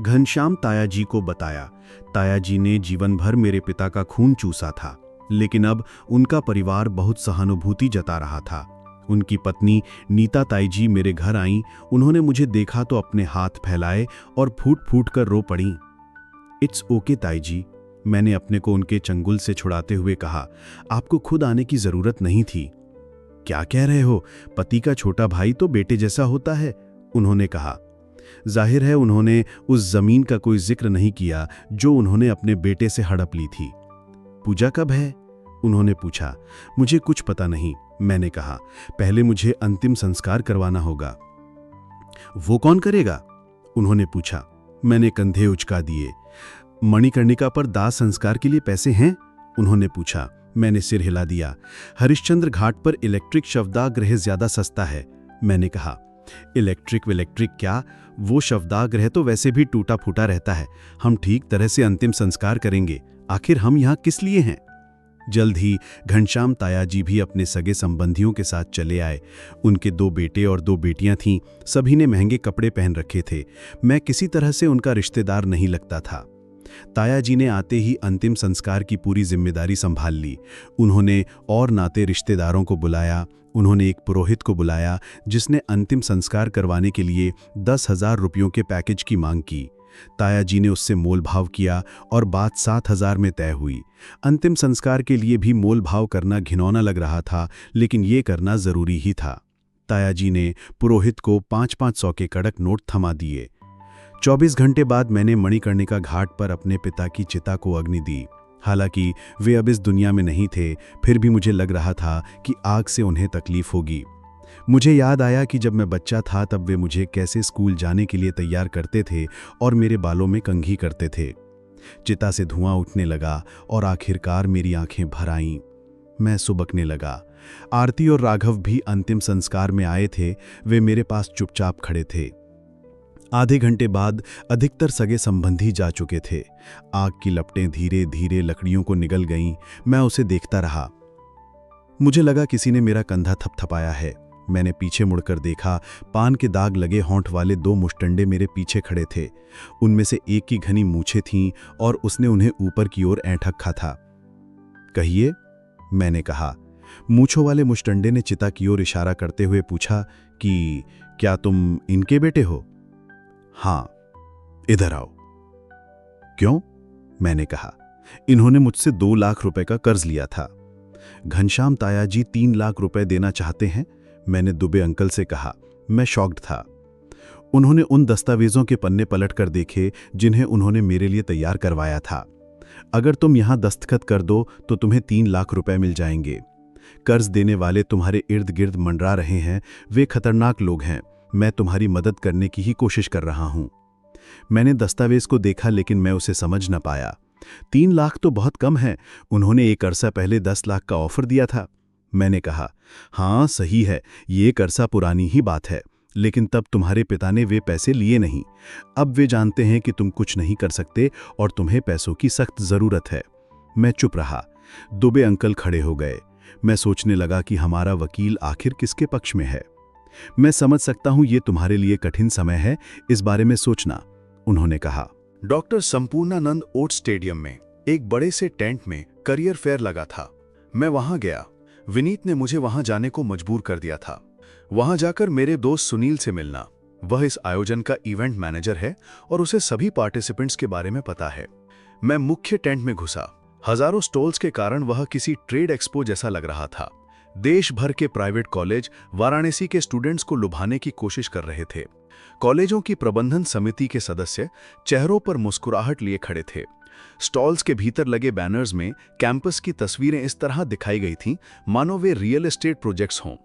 घनश्याम ताया जी को बताया। ताया जी ने जीवन भर मेरे पिता का खून चूसा था, लेकिन अब उनका परिवार बहुत सहानुभूति जता रहा था। उनकी पत्नी नीता ताई जी मेरे घर आईं। उन्होंने मुझे देखा तो अपने हाथ फैलाए और फूट फूट कर रो पड़ीं। इट्स ओके ताई जी, मैंने अपने को उनके चंगुल से छुड़ाते हुए कहा। आपको खुद आने की जरूरत नहीं थी। क्या कह रहे हो? पति का छोटा भाई तो बेटे जैसा होता है, उन्होंने कहा। जाहिर है उन्होंने उस जमीन का कोई जिक्र नहीं किया जो उन्होंने अपने बेटे से हड़प ली थी। पूजा कब है? उन्होंने पूछा। मुझे कुछ पता नहीं, मैंने कहा। पहले मुझे अंतिम संस्कार करवाना होगा। वो कौन करेगा? उन्होंने पूछा। मैंने कंधे उचका दिए। मणिकर्णिका पर दाह संस्कार के लिए पैसे हैं? उन्होंने पूछा। मैंने सिर हिला दिया। हरिश्चंद्र घाट पर इलेक्ट्रिक शवदाह गृह ज्यादा सस्ता है, मैंने कहा। इलेक्ट्रिक क्या, वो शवदाह गृह तो वैसे भी टूटा फूटा रहता है। हम ठीक तरह से अंतिम संस्कार करेंगे। आखिर हम यहाँ किस लिए हैं? जल्द ही घनश्याम ताया जी भी अपने सगे संबंधियों के साथ चले आए। उनके 2 बेटे और 2 बेटियां थीं। सभी ने महंगे कपड़े पहन रखे थे। मैं किसी तरह से उनका रिश्तेदार नहीं लगता था। ताया जी ने आते ही अंतिम संस्कार की पूरी जिम्मेदारी संभाल ली। उन्होंने और नाते रिश्तेदारों को बुलाया। उन्होंने एक पुरोहित को बुलाया जिसने अंतिम संस्कार करवाने के लिए 10,000 रुपयों के पैकेज की मांग की। ताया जी ने उससे मोल भाव किया और बात 7,000 में तय हुई। अंतिम संस्कार के लिए भी मोल भाव करना घिनौना लग रहा था, लेकिन ये करना जरूरी ही था। ताया जी ने पुरोहित को 500-500 के कड़क नोट थमा दिए। 24 घंटे बाद मैंने मणिकर्णिका घाट पर अपने पिता की चिता को अग्नि दी। हालांकि वे अब इस दुनिया में नहीं थे, फिर भी मुझे लग रहा था कि आग से उन्हें तकलीफ होगी। मुझे याद आया कि जब मैं बच्चा था तब वे मुझे कैसे स्कूल जाने के लिए तैयार करते थे और मेरे बालों में कंघी करते थे। चिता से धुआं उठने लगा और आखिरकार मेरी आंखें भर आईं। मैं सुबकने लगा। आरती और राघव भी अंतिम संस्कार में आए थे। वे मेरे पास चुपचाप खड़े थे। आधे घंटे बाद अधिकतर सगे संबंधी जा चुके थे। आग की लपटें धीरे धीरे लकड़ियों को निगल गईं। मैं उसे देखता रहा। मुझे लगा किसी ने मेरा कंधा थपथपाया है। मैंने पीछे मुड़कर देखा। पान के दाग लगे होंठ वाले 2 मुष्टंडे मेरे पीछे खड़े थे। उनमें से एक की घनी मूछें थीं और उसने उन्हें ऊपर की ओर ऐंठ रखा था। कहिए, मैंने कहा। मूछों वाले मुष्टंडे ने चिता की ओर इशारा करते हुए पूछा कि क्या तुम इनके बेटे हो? हाँ, इधर आओ। क्यों? मैंने कहा। इन्होंने मुझसे 2 लाख रुपए का कर्ज लिया था। घनश्याम ताया जी 3 लाख रुपए देना चाहते हैं, मैंने दुबे अंकल से कहा। मैं शॉक्ड था। उन्होंने उन दस्तावेजों के पन्ने पलटकर देखे जिन्हें उन्होंने मेरे लिए तैयार करवाया था। अगर तुम यहां दस्तखत कर दो तो तुम्हें 3 लाख रुपए मिल जाएंगे। कर्ज देने वाले तुम्हारे इर्द गिर्द मंडरा रहे हैं। वे खतरनाक लोग हैं। मैं तुम्हारी मदद करने की ही कोशिश कर रहा हूं। मैंने दस्तावेज को देखा, लेकिन मैं उसे समझ न पाया। 3 लाख तो बहुत कम है। उन्होंने एक अरसा पहले 10 लाख का ऑफर दिया था। मैंने कहा। हाँ सही है, ये एक अरसा पुरानी ही बात है, लेकिन तब तुम्हारे पिता ने वे पैसे लिए नहीं। अब वे जानते हैं कि तुम कुछ नहीं कर सकते और तुम्हें पैसों की सख्त जरूरत है। मैं चुप रहा। दुबे अंकल खड़े हो गए। मैं सोचने लगा कि हमारा वकील आखिर किसके पक्ष में है। मैं समझ सकता हूं ये तुम्हारे लिए कठिन समय है, इस बारे में सोचना, उन्होंने कहा। डॉक्टर संपूर्णानंद ओट स्टेडियम में एक बड़े से टेंट में करियर फेयर लगा था। मैं वहां गया। विनीत ने मुझे वहां जाने को मजबूर कर दिया था। वहां जाकर मेरे दोस्त सुनील से मिलना। वह इस आयोजन का इवेंट मैनेजर है और उसे सभी पार्टिसिपेंट्स के बारे में पता है। मैं मुख्य टेंट में घुसा। हजारों स्टॉल्स के कारण वह किसी ट्रेड एक्सपो जैसा लग रहा था। देश भर के प्राइवेट कॉलेज वाराणसी के स्टूडेंट्स को लुभाने की कोशिश कर रहे थे। कॉलेजों की प्रबंधन समिति के सदस्य चेहरों पर मुस्कुराहट लिए खड़े थे। स्टॉल्स के भीतर लगे बैनर्स में कैंपस की तस्वीरें इस तरह दिखाई गई थीं मानो वे रियल एस्टेट प्रोजेक्ट्स हों।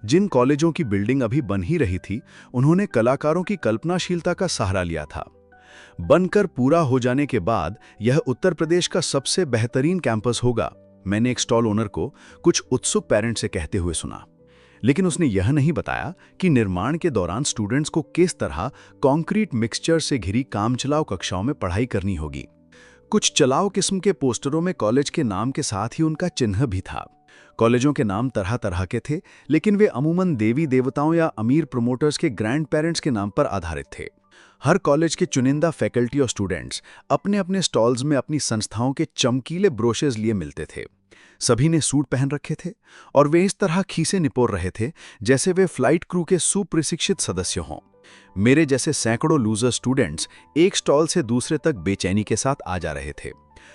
जिन कॉलेजों की बिल्डिंग अभी बन ही रही थी, उन्होंने कलाकारों की कल्पनाशीलता का सहारा लिया था। बनकर पूरा हो जाने के बाद यह उत्तर प्रदेश का सबसे बेहतरीन कैंपस होगा, मैंने एक स्टॉल ओनर को कुछ उत्सुक पेरेंट्स से कहते हुए सुना। लेकिन उसने यह नहीं बताया कि निर्माण के दौरान स्टूडेंट्स को किस तरह कंक्रीट मिक्सचर से घिरी कामचलाऊ कक्षाओं में पढ़ाई करनी होगी। कुछ चलाऊ किस्म के पोस्टरों में कॉलेज के नाम के साथ ही उनका चिन्ह भी था। कॉलेजों के नाम तरह तरह के थे, लेकिन वे अमूमन देवी देवताओं या अमीर प्रमोटर्स के ग्रैंड पेरेंट्स के नाम पर आधारित थे। हर कॉलेज के चुनिंदा फैकल्टी और स्टूडेंट्स अपने अपने स्टॉल्स में अपनी संस्थाओं के चमकीले ब्रोशर्स लिए मिलते थे। सभी ने सूट पहन रखे थे और वे इस तरह खीसे निपोर रहे थे जैसे वे फ्लाइट क्रू के सुप्रशिक्षित सदस्य हों। मेरे जैसे सैकड़ों लूजर स्टूडेंट्स एक स्टॉल से दूसरे तक बेचैनी के साथ आ जा रहे थे।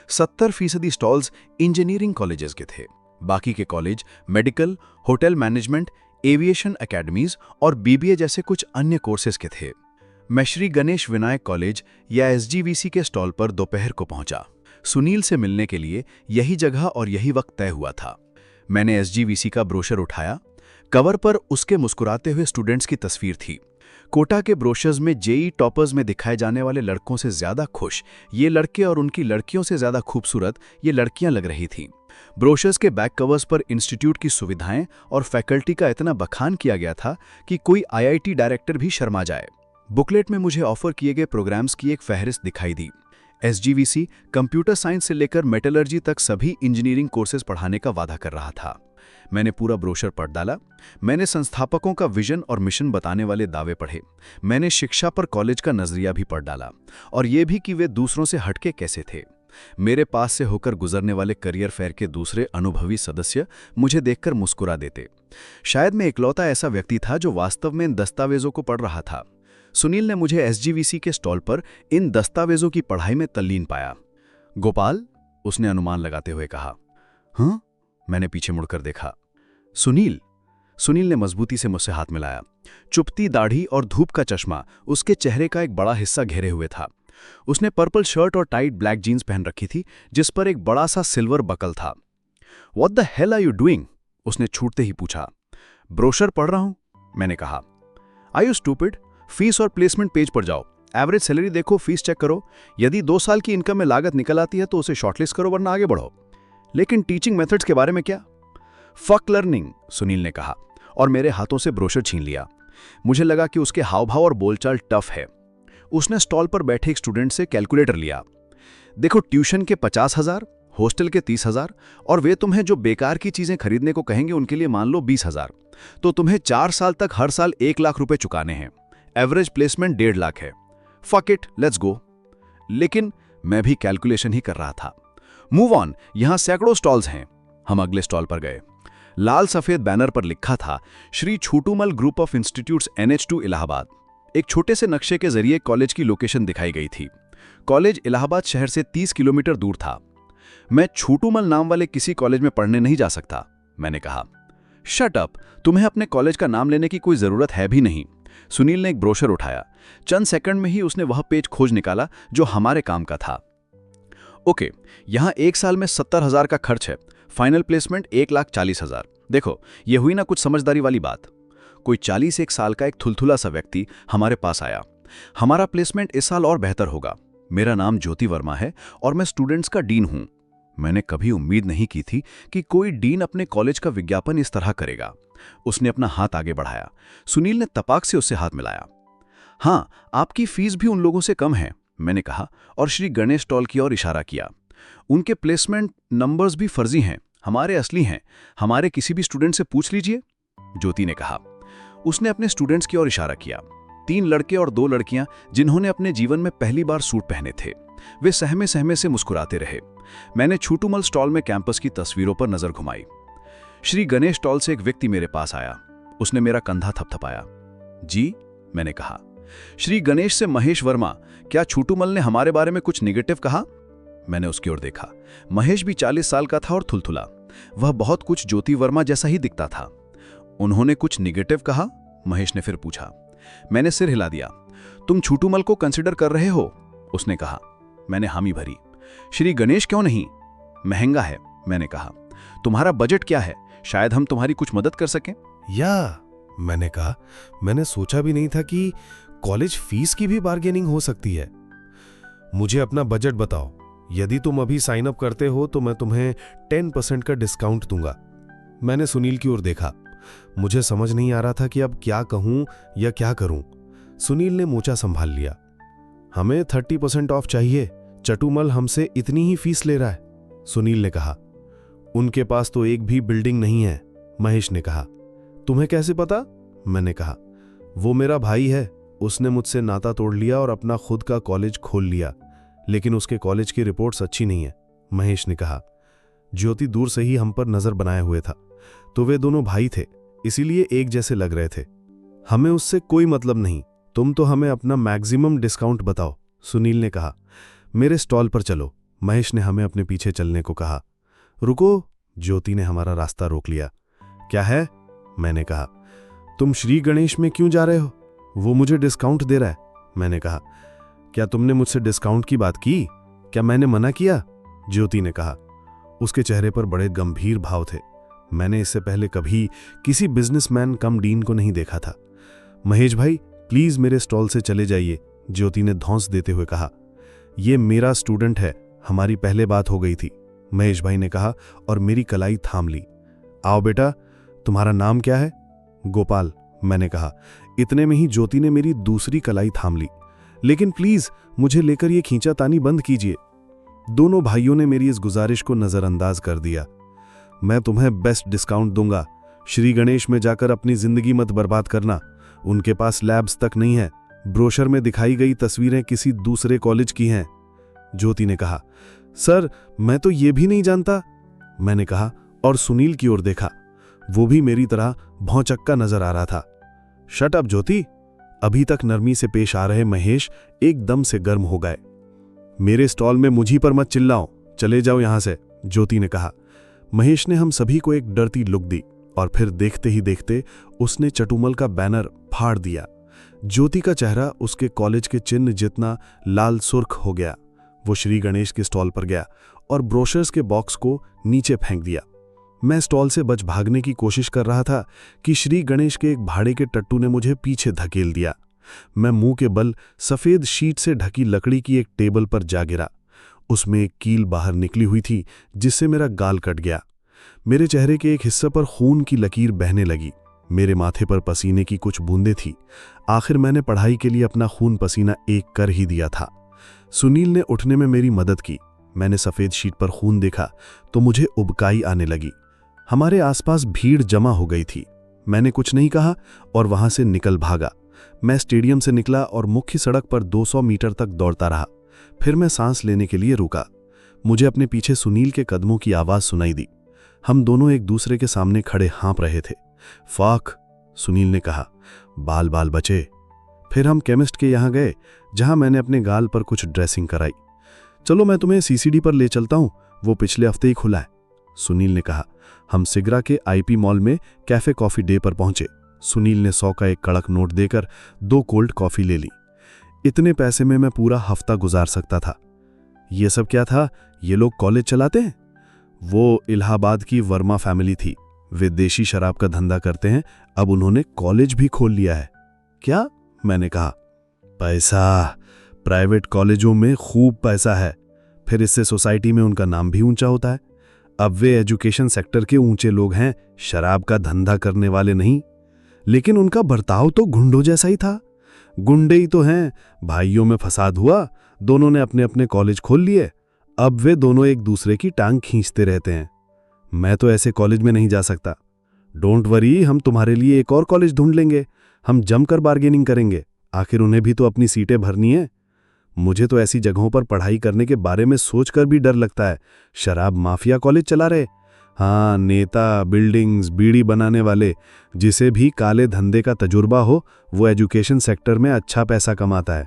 70% स्टॉल्स इंजीनियरिंग कॉलेजेस के थे। बाकी के college medical, hotel management, aviation academies और बीबीए जैसे कुछ अन्य कोर्सेज के थे। मैं श्री गणेश विनायक कॉलेज या एसजीवीसी के स्टॉल पर दोपहर को पहुंचा। सुनील से मिलने के लिए यही जगह और यही वक्त तय हुआ था। मैंने एसजीवीसी का ब्रोशर उठाया। कवर पर उसके मुस्कुराते हुए स्टूडेंट्स की तस्वीर थी। कोटा के ब्रोशर्स में जेई टॉपर्स में दिखाए जाने वाले लड़कों से ज्यादा खुश ये लड़के और उनकी लड़कियों से ज्यादा खूबसूरत ये लड़कियां लग रही थीं। ब्रोशर्स के बैक कवर्स पर इंस्टीट्यूट की सुविधाएं और फैकल्टी का इतना बखान किया गया था कि कोई आईआईटी डायरेक्टर भी शर्मा जाए। बुकलेट में मुझे ऑफर किए गए प्रोग्राम्स की एक फहरिस्त दिखाई दी। एसजीवीसी कंप्यूटर साइंस से लेकर मेटलर्जी तक सभी इंजीनियरिंग कोर्सेज पढ़ाने का वादा कर रहा था। मैंने पूरा ब्रोशर पढ़ डाला। मैंने संस्थापकों का विजन और मिशन बताने वाले दावे पढ़े। मैंने शिक्षा पर कॉलेज का नजरिया भी पढ़ डाला और ये भी कि वे दूसरों से हटके कैसे थे। मेरे पास से होकर गुजरने वाले करियर फेयर के दूसरे अनुभवी सदस्य मुझे देखकर मुस्कुरा देते। शायद मैं इकलौता ऐसा व्यक्ति था जो वास्तव में इन दस्तावेजों को पढ़ रहा था। सुनील ने मुझे एसजीवीसी के स्टॉल पर इन दस्तावेजों की पढ़ाई में तल्लीन पाया। गोपाल, उसने अनुमान लगाते हुए कहा। हाँ, मैंने पीछे मुड़कर देखा। सुनील ने मजबूती से मुझसे हाथ मिलाया। चुपती दाढ़ी और धूप का चश्मा उसके चेहरे का एक बड़ा हिस्सा घेरे हुए था। उसने पर्पल शर्ट और टाइट ब्लैक जीन्स पहन रखी थी जिस पर एक बड़ा सा सिल्वर बकल था। What the hell are you doing? उसने छूटते ही पूछा। ब्रोशर पढ़ रहा हूं, मैंने कहा। Are you stupid? फीस और प्लेसमेंट पेज पर जाओ, एवरेज सैलरी देखो, फीस चेक करो। यदि 2 साल की इनकम में लागत निकल आती है तो उसे शॉर्टलिस्ट करो, वरना आगे बढ़ो। लेकिन टीचिंग मेथड्स के बारे में क्या? फक लर्निंग, सुनील ने कहा और मेरे हाथों से ब्रोशर छीन लिया। मुझे लगा कि उसके हाव भाव और बोलचाल टफ है। उसने स्टॉल पर बैठे एक स्टूडेंट से कैलकुलेटर लिया। देखो, ट्यूशन के 50,000, हॉस्टल के 30,000 और वे तुम्हें जो बेकार की चीजें खरीदने को कहेंगे उनके लिए मान लो 20,000, तो तुम्हें 4 साल तक हर साल 1 लाख रुपए चुकाने हैं। एवरेज प्लेसमेंट 1.5 लाख है। Fuck it, let's go. लेकिन मैं भी कैलकुलेशन ही कर रहा था। मूव ऑन, यहां सैकड़ों स्टॉल्स हैं। हम अगले स्टॉल पर गए। लाल सफेद बैनर पर लिखा था Shri Chhotumal group of institutes NH2 Allahabad. एक छोटे से नक्शे के जरिए कॉलेज की लोकेशन दिखाई गई थी। कॉलेज इलाहाबाद शहर से 30 किलोमीटर दूर था। मैं छोटूमल नाम वाले किसी कॉलेज में पढ़ने नहीं जा सकता, मैंने कहा। शट अप, तुम्हें अपने कॉलेज का नाम लेने की कोई जरूरत है भी नहीं। सुनील ने एक ब्रोशर उठाया। चंद सेकंड में ही उसने वह पेज खोज निकाला जो हमारे काम का था। ओके, यहां 1 साल में 70,000 का खर्च है। Final placement 1,40,000। देखो, ये हुई ना कुछ समझदारी वाली बात। कोई 41 साल का एक थुलथुला सा व्यक्ति हमारे पास आया। हमारा प्लेसमेंट इस साल और बेहतर होगा। मेरा नाम ज्योति वर्मा है और मैं स्टूडेंट्स का डीन हूं। मैंने कभी उम्मीद नहीं की थी कि कोई डीन अपने कॉलेज का विज्ञापन इस तरह करेगा। उसने अपना हाथ आगे बढ़ाया। सुनील ने तपाक से उससे हाथ मिलाया। हाँ, आपकी फीस भी उन लोगों से कम है, मैंने कहा और श्री गणेश स्टॉल की ओर इशारा किया। उनके प्लेसमेंट नंबर्स भी फर्जी हैं, हमारे असली हैं। हमारे किसी भी स्टूडेंट से पूछ लीजिए, ज्योति ने कहा। उसने अपने स्टूडेंट्स की ओर इशारा किया। 3 लड़के और 2 लड़कियां जिन्होंने अपने जीवन में पहली बार सूट पहने थे। वे सहमे सहमे से मुस्कुराते रहे। मैंने छोटूमल स्टॉल में कैंपस की तस्वीरों पर नजर घुमाई। श्री गणेश स्टॉल से एक व्यक्ति मेरे पास आया। उसने मेरा कंधा थपथपाया। जी, मैंने कहा। श्री गणेश से महेश वर्मा, क्या छोटूमल ने हमारे बारे में कुछ निगेटिव कहा? मैंने उसकी ओर देखा। महेश भी 40 साल का था और थुलथुला। वह बहुत कुछ ज्योति वर्मा जैसा ही दिखता था। उन्होंने कुछ निगेटिव कहा? महेश ने फिर पूछा। मैंने सिर हिला दिया। तुम छोटूमल को कंसिडर कर रहे हो? उसने कहा। मैंने हामी भरी। श्री गणेश क्यों नहीं? महंगा है, मैंने कहा। तुम्हारा बजट क्या है? शायद हम तुम्हारी कुछ मदद कर सकें। मैंने कहा, मैंने सोचा भी नहीं था कि कॉलेज फीस की भी बार्गेनिंग हो सकती है। मुझे अपना बजट बताओ। यदि तुम अभी साइन अप करते हो तो मैं तुम्हें 10% का डिस्काउंट दूंगा। मैंने सुनील की ओर देखा। मुझे समझ नहीं आ रहा था कि अब क्या कहूं या क्या करूं। सुनील ने मोचा संभाल लिया। हमें 30% ऑफ चाहिए। चटूमल हमसे इतनी ही फीस ले रहा है, सुनील ने कहा। उनके पास तो एक भी बिल्डिंग नहीं है, महेश ने कहा। तुम्हें कैसे पता? मैंने कहा। वो मेरा भाई है, उसने मुझसे नाता तोड़ लिया और अपना खुद का कॉलेज खोल लिया, लेकिन उसके कॉलेज की रिपोर्ट्स अच्छी नहीं है, महेश ने कहा। ज्योति दूर से ही हम पर नजर बनाए हुए था, तो वे दोनों भाई थे, इसीलिए एक जैसे लग रहे थे। हमें उससे कोई मतलब नहीं, तुम तो हमें अपना मैक्सिमम डिस्काउंट बताओ, सुनील ने कहा। मेरे स्टॉल पर चलो, महेश ने हमें अपने पीछे चलने को कहा। रुको, ज्योति ने हमारा रास्ता रोक लिया। क्या है? मैंने कहा। तुम श्री गणेश में क्यों जा रहे हो? वो मुझे डिस्काउंट दे रहा है, मैंने कहा। क्या तुमने मुझसे डिस्काउंट की बात की? क्या मैंने मना किया? ज्योति ने कहा। उसके चेहरे पर बड़े गंभीर भाव थे। मैंने इससे पहले कभी किसी बिजनेसमैन कम डीन को नहीं देखा था। महेश भाई, प्लीज मेरे स्टॉल से चले जाइए, ज्योति ने धौंस देते हुए कहा। ये मेरा स्टूडेंट है, हमारी पहले बात हो गई थी, महेश भाई ने कहा और मेरी कलाई थाम ली। आओ बेटा, तुम्हारा नाम क्या है? गोपाल, मैंने कहा। इतने में ही ज्योति ने मेरी दूसरी कलाई थाम ली। लेकिन प्लीज मुझे लेकर ये खींचातानी बंद कीजिए। दोनों भाइयों ने मेरी इस गुजारिश को नजरअंदाज कर दिया। मैं तुम्हें बेस्ट डिस्काउंट दूंगा, श्री गणेश में जाकर अपनी जिंदगी मत बर्बाद करना। उनके पास लैब्स तक नहीं है, ब्रोशर में दिखाई गई तस्वीरें किसी दूसरे कॉलेज की हैं, ज्योति ने कहा। सर, मैं तो ये भी नहीं जानता, मैंने कहा और सुनील की ओर देखा। वो भी मेरी तरह भौंचक्का नजर आ रहा था। शट अप ज्योति, अभी तक नरमी से पेश आ रहे महेश एकदम से गर्म हो गए। मेरे स्टॉल में मुझी पर मत चिल्लाओ, चले जाओ यहां से, ज्योति ने कहा। महेश ने हम सभी को एक डरती लुक दी और फिर देखते ही देखते उसने चटुमल का बैनर फाड़ दिया। ज्योति का चेहरा उसके कॉलेज के चिन्ह जितना लाल सुर्ख हो गया। वो श्री गणेश के स्टॉल पर गया और ब्रोशर्स के बॉक्स को नीचे फेंक दिया। मैं स्टॉल से बच भागने की कोशिश कर रहा था कि श्री गणेश के एक भाड़े के टट्टू ने मुझे पीछे धकेल दिया। मैं मुंह के बल सफेद शीट से ढकी लकड़ी की एक टेबल पर जा गिरा। उसमें एक कील बाहर निकली हुई थी जिससे मेरा गाल कट गया। मेरे चेहरे के एक हिस्से पर खून की लकीर बहने लगी। मेरे माथे पर पसीने की कुछ बूंदें थी। आखिर मैंने पढ़ाई के लिए अपना खून पसीना एक कर ही दिया था। सुनील ने उठने में मेरी मदद की। मैंने सफेद शीट पर खून देखा तो मुझे उबकाई आने लगी। हमारे आसपास भीड़ जमा हो गई थी। मैंने कुछ नहीं कहा और वहां से निकल भागा। मैं स्टेडियम से निकला और मुख्य सड़क पर 200 मीटर तक दौड़ता रहा। फिर मैं सांस लेने के लिए रुका। मुझे अपने पीछे सुनील के कदमों की आवाज सुनाई दी। हम दोनों एक दूसरे के सामने खड़े हाँप रहे थे। फाक, सुनील ने कहा, बाल बाल बचे। फिर हम केमिस्ट के यहां गए जहां मैंने अपने गाल पर कुछ ड्रेसिंग कराई। चलो मैं तुम्हें सीसीडी पर ले चलता हूं, वो पिछले हफ्ते ही खुला है, सुनील ने कहा। हम सिगरा के आईपी मॉल में कैफे कॉफी डे पर पहुंचे। सुनील ने 100 का एक कड़क नोट देकर 2 कोल्ड कॉफी ले ली। इतने पैसे में मैं पूरा हफ्ता गुजार सकता था। ये सब क्या था? ये लोग कॉलेज चलाते हैं? वो इलाहाबाद की वर्मा फैमिली थी। वे देशी शराब का धंधा करते हैं। अब उन्होंने कॉलेज भी खोल लिया है। क्या? मैंने कहा। पैसा, प्राइवेट कॉलेजों में खूब पैसा है। फिर इससे सोसाइटी में उनका नाम भी ऊंचा होता है। अब वे एजुकेशन सेक्टर के ऊंचे लोग हैं, शराब का धंधा करने वाले नहीं। लेकिन उनका बर्ताव तो गुंडों जैसा ही था। गुंडे ही तो हैं। भाइयों में फसाद हुआ, दोनों ने अपने अपने कॉलेज खोल लिए। अब वे दोनों एक दूसरे की टांग खींचते रहते हैं। मैं तो ऐसे कॉलेज में नहीं जा सकता। डोंट वरी, हम तुम्हारे लिए एक और कॉलेज ढूंढ लेंगे। हम जमकर बार्गेनिंग करेंगे। आखिर उन्हें भी तो अपनी सीटें भरनी है। मुझे तो ऐसी जगहों पर पढ़ाई करने के बारे में सोचकर भी डर लगता है। शराब माफिया कॉलेज चला रहे। हाँ, नेता, बिल्डिंग्स, बीड़ी बनाने वाले, जिसे भी काले धंधे का तजुर्बा हो, वो एजुकेशन सेक्टर में अच्छा पैसा कमाता है।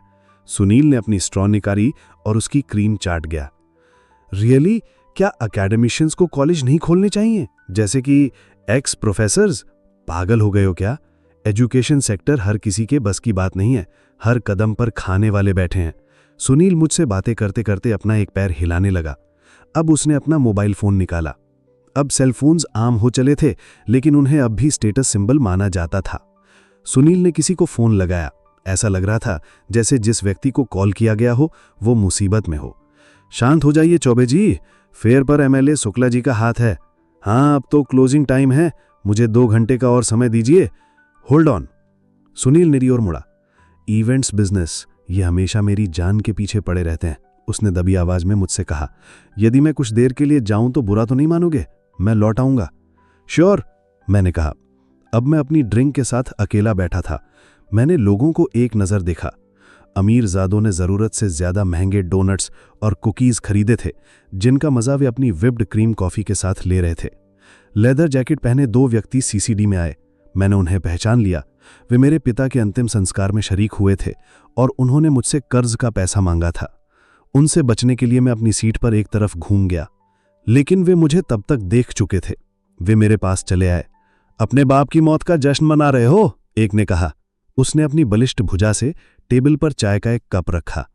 सुनील ने अपनी स्ट्रॉ निकाली और उसकी क्रीम चाट गया। रियली? क्या अकेडमिशियंस को कॉलेज नहीं खोलने चाहिए, जैसे कि एक्स प्रोफेसर्स? पागल हो गए हो क्या? एजुकेशन सेक्टर हर किसी के बस की बात नहीं है। हर कदम पर खाने वाले बैठे हैं। सुनील मुझसे बातें करते करते अपना एक पैर हिलाने लगा। अब उसने अपना मोबाइल फोन निकाला। अब सेलफोन्स आम हो चले थे, लेकिन उन्हें अब भी स्टेटस सिंबल माना जाता था। सुनील ने किसी को फोन लगाया। ऐसा लग रहा था जैसे जिस व्यक्ति को कॉल किया गया हो वो मुसीबत में हो। शांत हो जाइए चौबे जी, फेयर पर एमएलए शुक्ला जी का हाथ है। हाँ, अब तो क्लोजिंग टाइम है, मुझे 2 घंटे का और समय दीजिए। Hold on. सुनील मेरी ओर मुड़ा। इवेंट्स बिजनेस, ये हमेशा मेरी जान के पीछे पड़े रहते हैं, उसने दबी आवाज में मुझसे कहा। यदि मैं कुछ देर के लिए जाऊं तो बुरा तो नहीं मानोगे? मैं लौट आऊंगा। श्योर, मैंने कहा। अब मैं अपनी ड्रिंक के साथ अकेला बैठा था। मैंने लोगों को एक नज़र देखा। अमीरजादों ने ज़रूरत से ज़्यादा महंगे डोनट्स और कुकीज़ खरीदे थे, जिनका मज़ा वे अपनी व्हिप्ड क्रीम कॉफ़ी के साथ ले रहे थे। लेदर जैकेट पहने 2 व्यक्ति सीसीडी में आए। मैंने उन्हें पहचान लिया। वे मेरे पिता के अंतिम संस्कार में शरीक हुए थे और उन्होंने मुझसे कर्ज का पैसा मांगा था। उनसे बचने के लिए मैं अपनी सीट पर एक तरफ घूम गया, लेकिन वे मुझे तब तक देख चुके थे। वे मेरे पास चले आए। अपने बाप की मौत का जश्न मना रहे हो? एक ने कहा। उसने अपनी बलिष्ठ भुजा से टेबल पर चाय का एक कप रखा।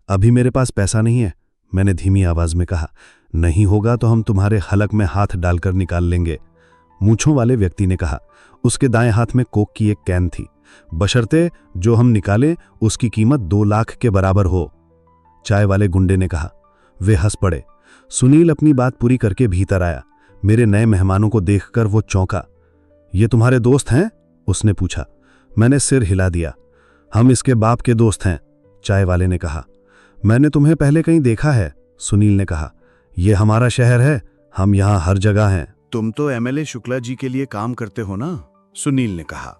अभी मेरे पास पैसा नहीं है, मैंने धीमी आवाज में कहा। नहीं होगा तो हम तुम्हारे हलक में हाथ डालकर निकाल लेंगे, मूंछों वाले व्यक्ति ने कहा। उसके दाएं हाथ में कोक की एक कैन थी। बशर्ते जो हम निकालें उसकी कीमत 2 लाख के बराबर हो, चाय वाले गुंडे ने कहा। वे हंस पड़े। सुनील अपनी बात पूरी करके भीतर आया। मेरे नए मेहमानों को देखकर वो चौंका। ये तुम्हारे दोस्त हैं? उसने पूछा। मैंने सिर हिला दिया। हम इसके बाप के दोस्त हैं, चाय वाले ने कहा। मैंने तुम्हें पहले कहीं देखा है, सुनील ने कहा। यह हमारा शहर है, हम यहां हर जगह हैं। तुम तो एमएलए शुक्ला जी के लिए काम करते हो ना? सुनील ने कहा।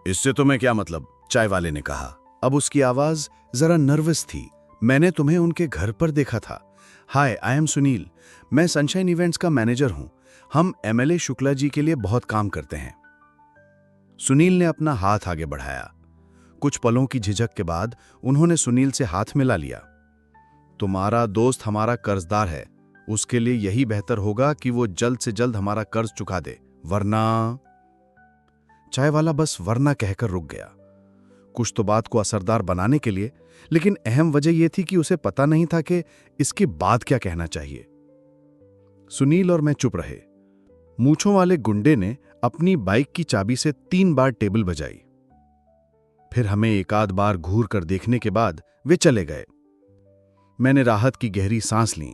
इससे तुम्हें क्या मतलब? चाय वाले ने कहा। अब उसकी आवाज जरा नर्वस थी। मैंने तुम्हें उनके घर पर देखा था। हाय, आई एम सुनील। मैं सनशाइन इवेंट्स का मैनेजर हूं। हम एमएलए शुक्ला जी के लिए बहुत काम करते हैं। सुनील ने अपना हाथ आगे बढ़ाया। कुछ पलों की झिझक के बाद उन्होंने सुनील से हाथ मिला लिया। तुम्हारा दोस्त हमारा कर्जदार है, उसके लिए यही बेहतर होगा कि वो जल्द से जल्द हमारा कर्ज चुका दे, वरना। चाय वाला बस वरना कहकर रुक गया, कुछ तो बात को असरदार बनाने के लिए, लेकिन अहम वजह यह थी कि उसे पता नहीं था कि इसके बाद क्या कहना चाहिए। सुनील और मैं चुप रहे। मूंछों वाले गुंडे ने अपनी बाइक की चाबी से 3 बार टेबल बजाई। फिर हमें एक आध बार घूर कर देखने के बाद वे चले गए। मैंने राहत की गहरी सांस ली।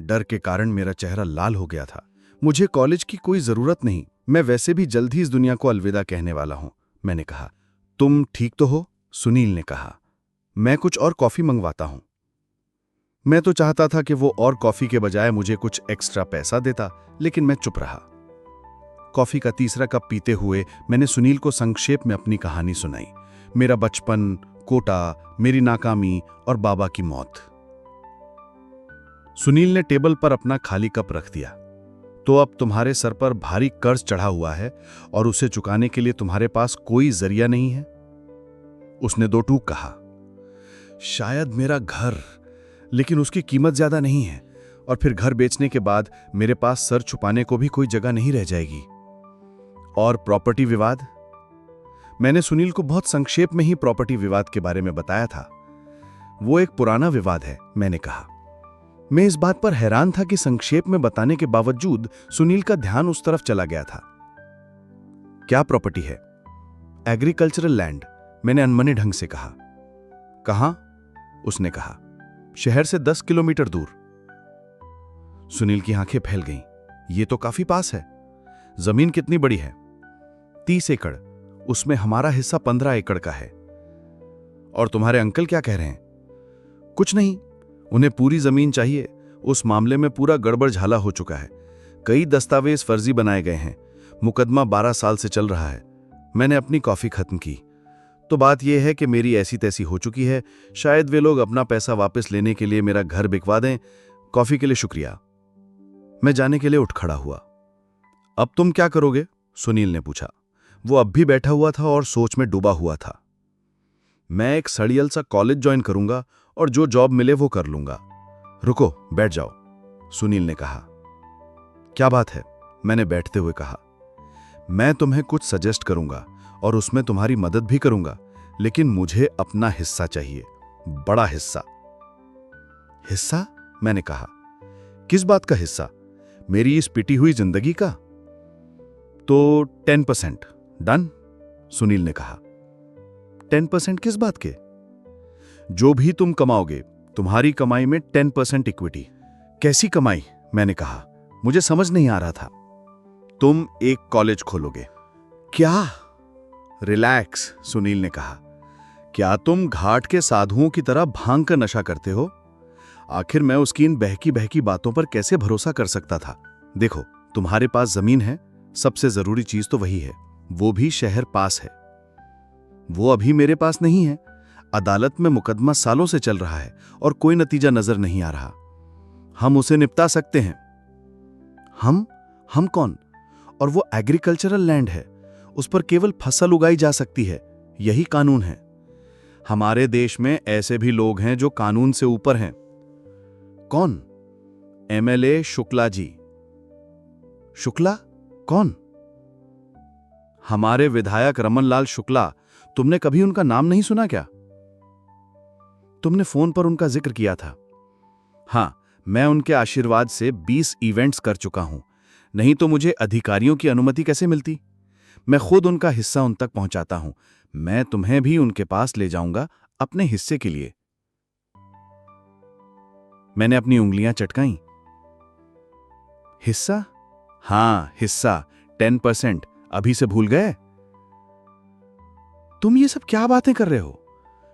डर के कारण मेरा चेहरा लाल हो गया था। मुझे कॉलेज की कोई जरूरत नहीं, मैं वैसे भी जल्द ही इस दुनिया को अलविदा कहने वाला हूं, मैंने कहा। तुम ठीक तो हो? सुनील ने कहा। मैं कुछ और कॉफी मंगवाता हूं। मैं तो चाहता था कि वो और कॉफी के बजाय मुझे कुछ एक्स्ट्रा पैसा देता, लेकिन मैं चुप रहा। कॉफी का तीसरा कप पीते हुए मैंने सुनील को संक्षेप में अपनी कहानी सुनाई। मेरा बचपन, कोटा, मेरी नाकामी और बाबा की मौत। सुनील ने टेबल पर अपना खाली कप रख दिया। तो अब तुम्हारे सर पर भारी कर्ज चढ़ा हुआ है और उसे चुकाने के लिए तुम्हारे पास कोई जरिया नहीं है? उसने 2 टूक कहा। शायद मेरा घर, लेकिन उसकी कीमत ज्यादा नहीं है, और फिर घर बेचने के बाद मेरे पास सर छुपाने को भी कोई जगह नहीं रह जाएगी। और प्रॉपर्टी विवाद? मैंने सुनील को बहुत संक्षेप में ही प्रॉपर्टी विवाद के बारे में बताया था। वो एक पुराना विवाद है, मैंने कहा। मैं इस बात पर हैरान था कि संक्षेप में बताने के बावजूद सुनील का ध्यान उस तरफ चला गया था। क्या प्रॉपर्टी है? एग्रीकल्चरल लैंड, मैंने अनमने ढंग से कहा। कहां? उसने कहा। शहर से 10 किलोमीटर दूर। सुनील की आंखें फैल गईं। ये तो काफी पास है। जमीन कितनी बड़ी है? 30 एकड़। उसमें हमारा हिस्सा 15 एकड़ का है। और तुम्हारे अंकल क्या कह रहे हैं? कुछ नहीं, उन्हें पूरी जमीन चाहिए। उस मामले में पूरा गड़बड़ झाला हो चुका है। कई दस्तावेज फर्जी बनाए गए हैं। मुकदमा 12 साल से चल रहा है। मैंने अपनी कॉफी खत्म की। तो बात यह है कि मेरी ऐसी तैसी हो चुकी है। शायद वे लोग अपना पैसा वापस लेने के लिए मेरा घर बिकवा दें। कॉफी के लिए शुक्रिया। मैं जाने के लिए उठ खड़ा हुआ। अब तुम क्या करोगे? सुनील ने पूछा। वो अब भी बैठा हुआ था और सोच में डूबा हुआ था। मैं एक सड़ियल सा कॉलेज ज्वाइन करूंगा और जो जॉब मिले वो कर लूंगा। रुको, बैठ जाओ, सुनील ने कहा। क्या बात है? मैंने बैठते हुए कहा। मैं तुम्हें कुछ सजेस्ट करूंगा और उसमें तुम्हारी मदद भी करूंगा, लेकिन मुझे अपना हिस्सा चाहिए, बड़ा हिस्सा। हिस्सा? मैंने कहा। किस बात का हिस्सा? मेरी इस पिटी हुई जिंदगी का? तो 10%। डन? सुनील ने कहा। 10% किस बात के? जो भी तुम कमाओगे, तुम्हारी कमाई में 10% इक्विटी। कैसी कमाई? मैंने कहा। मुझे समझ नहीं आ रहा था। तुम एक कॉलेज खोलोगे। क्या? रिलैक्स, सुनील ने कहा। क्या तुम घाट के साधुओं की तरह भांग का नशा करते हो? आखिर मैं उसकी इन बहकी बहकी बातों पर कैसे भरोसा कर सकता था? देखो, तुम्हारे पास जमीन है, सबसे जरूरी चीज तो वही है, वो भी शहर पास है। वो अभी मेरे पास नहीं है। अदालत में मुकदमा सालों से चल रहा है और कोई नतीजा नजर नहीं आ रहा। हम उसे निपटा सकते हैं। हम कौन? और वो एग्रीकल्चरल लैंड है, उस पर केवल फसल उगाई जा सकती है, यही कानून है। हमारे देश में ऐसे भी लोग हैं जो कानून से ऊपर हैं। कौन? एमएलए शुक्ला जी। शुक्ला? कौन? हमारे विधायक रमनलाल शुक्ला। तुमने कभी उनका नाम नहीं सुना क्या? तुमने फोन पर उनका जिक्र किया था। हां, मैं उनके आशीर्वाद से 20 इवेंट्स कर चुका हूं, नहीं तो मुझे अधिकारियों की अनुमति कैसे मिलती? मैं खुद उनका हिस्सा उन तक पहुंचाता हूं। मैं तुम्हें भी उनके पास ले जाऊंगा अपने हिस्से के लिए। मैंने अपनी उंगलियां चटकाईं। हिस्सा? हां, हिस्सा 10%। अभी से भूल गए? तुम ये सब क्या बातें कर रहे हो?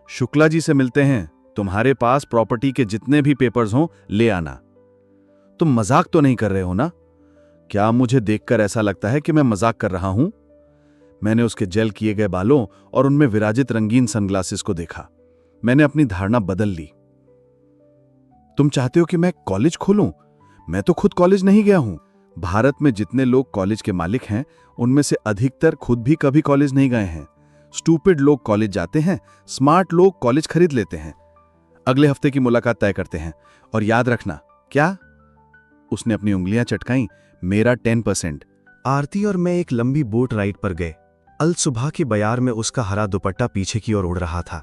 शुक्ला जी से मिलते हैं। तुम्हारे पास प्रॉपर्टी के जितने भी पेपर्स हों ले आना। तुम मजाक तो नहीं कर रहे हो ना? क्या मुझे देखकर ऐसा लगता है कि मैं मजाक कर रहा हूं? मैंने उसके जेल किए गए बालों और उनमें विराजित रंगीन सनग्लासेस को देखा। मैंने अपनी धारणा बदल ली। तुम चाहते हो कि मैं कॉलेज खोलूं? मैं तो खुद कॉलेज नहीं गया हूं। भारत में जितने लोग कॉलेज के मालिक हैं, उनमें से अधिकतर खुद भी कभी कॉलेज नहीं गए हैं। स्टूपिड लोग कॉलेज जाते हैं, स्मार्ट लोग कॉलेज खरीद लेते हैं। अगले हफ्ते की मुलाकात तय करते हैं। और याद रखना। क्या? उसने अपनी उंगलियां चटकाईं। मेरा 10%। आरती और मैं एक लंबी बोट राइड पर गए। अल सुबह के बयार में उसका हरा दुपट्टा पीछे की ओर उड़ रहा था।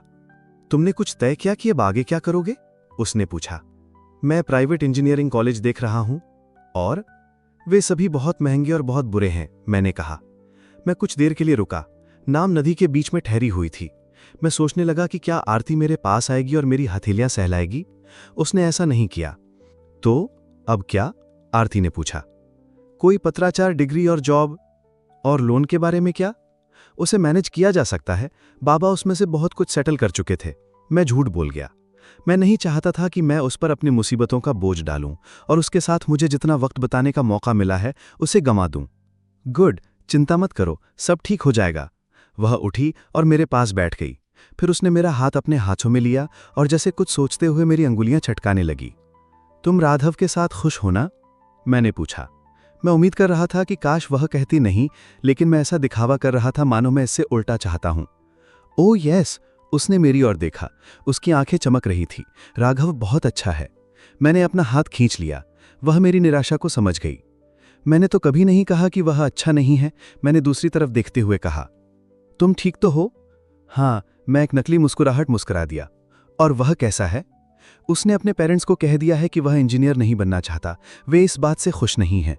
तुमने कुछ तय किया कि अब आगे क्या करोगे? उसने पूछा। मैं प्राइवेट इंजीनियरिंग कॉलेज देख रहा हूं और वे सभी बहुत महंगे और बहुत बुरे हैं, मैंने कहा। मैं कुछ देर के लिए रुका। नाम नदी के बीच में ठहरी हुई थी। मैं सोचने लगा कि क्या आरती मेरे पास आएगी और मेरी हथेलियां सहलाएगी। उसने ऐसा नहीं किया। तो अब क्या? आरती ने पूछा। कोई पत्राचार, डिग्री और जॉब और लोन के बारे में क्या? उसे मैनेज किया जा सकता है। बाबा उसमें से बहुत कुछ सेटल कर चुके थे। मैं झूठ बोल गया। मैं नहीं चाहता था कि मैं उस पर अपनी मुसीबतों का बोझ डालूं और उसके साथ मुझे जितना वक्त बिताने का मौका मिला है उसे गंवा दूं। गुड, चिंता मत करो, सब ठीक हो जाएगा। वह उठी और मेरे पास बैठ गई। फिर उसने मेरा हाथ अपने हाथों में लिया और जैसे कुछ सोचते हुए मेरी अंगुलियां चटकाने लगी। तुम राघव के साथ खुश हो ना? मैंने पूछा। मैं उम्मीद कर रहा था कि काश वह कहती नहीं, लेकिन मैं ऐसा दिखावा कर रहा था मानो मैं इससे उल्टा चाहता हूं। ओह यस, उसने मेरी ओर देखा। उसकी आंखें चमक रही थी। राघव बहुत अच्छा है। मैंने अपना हाथ खींच लिया। वह मेरी निराशा को समझ गई। मैंने तो कभी नहीं कहा कि वह अच्छा नहीं है, मैंने दूसरी तरफ देखते हुए कहा। तुम ठीक तो हो? हाँ, मैं एक नकली मुस्कुराहट मुस्कुरा दिया। और वह कैसा है? उसने अपने पेरेंट्स को कह दिया है कि वह इंजीनियर नहीं बनना चाहता। वे इस बात से खुश नहीं हैं।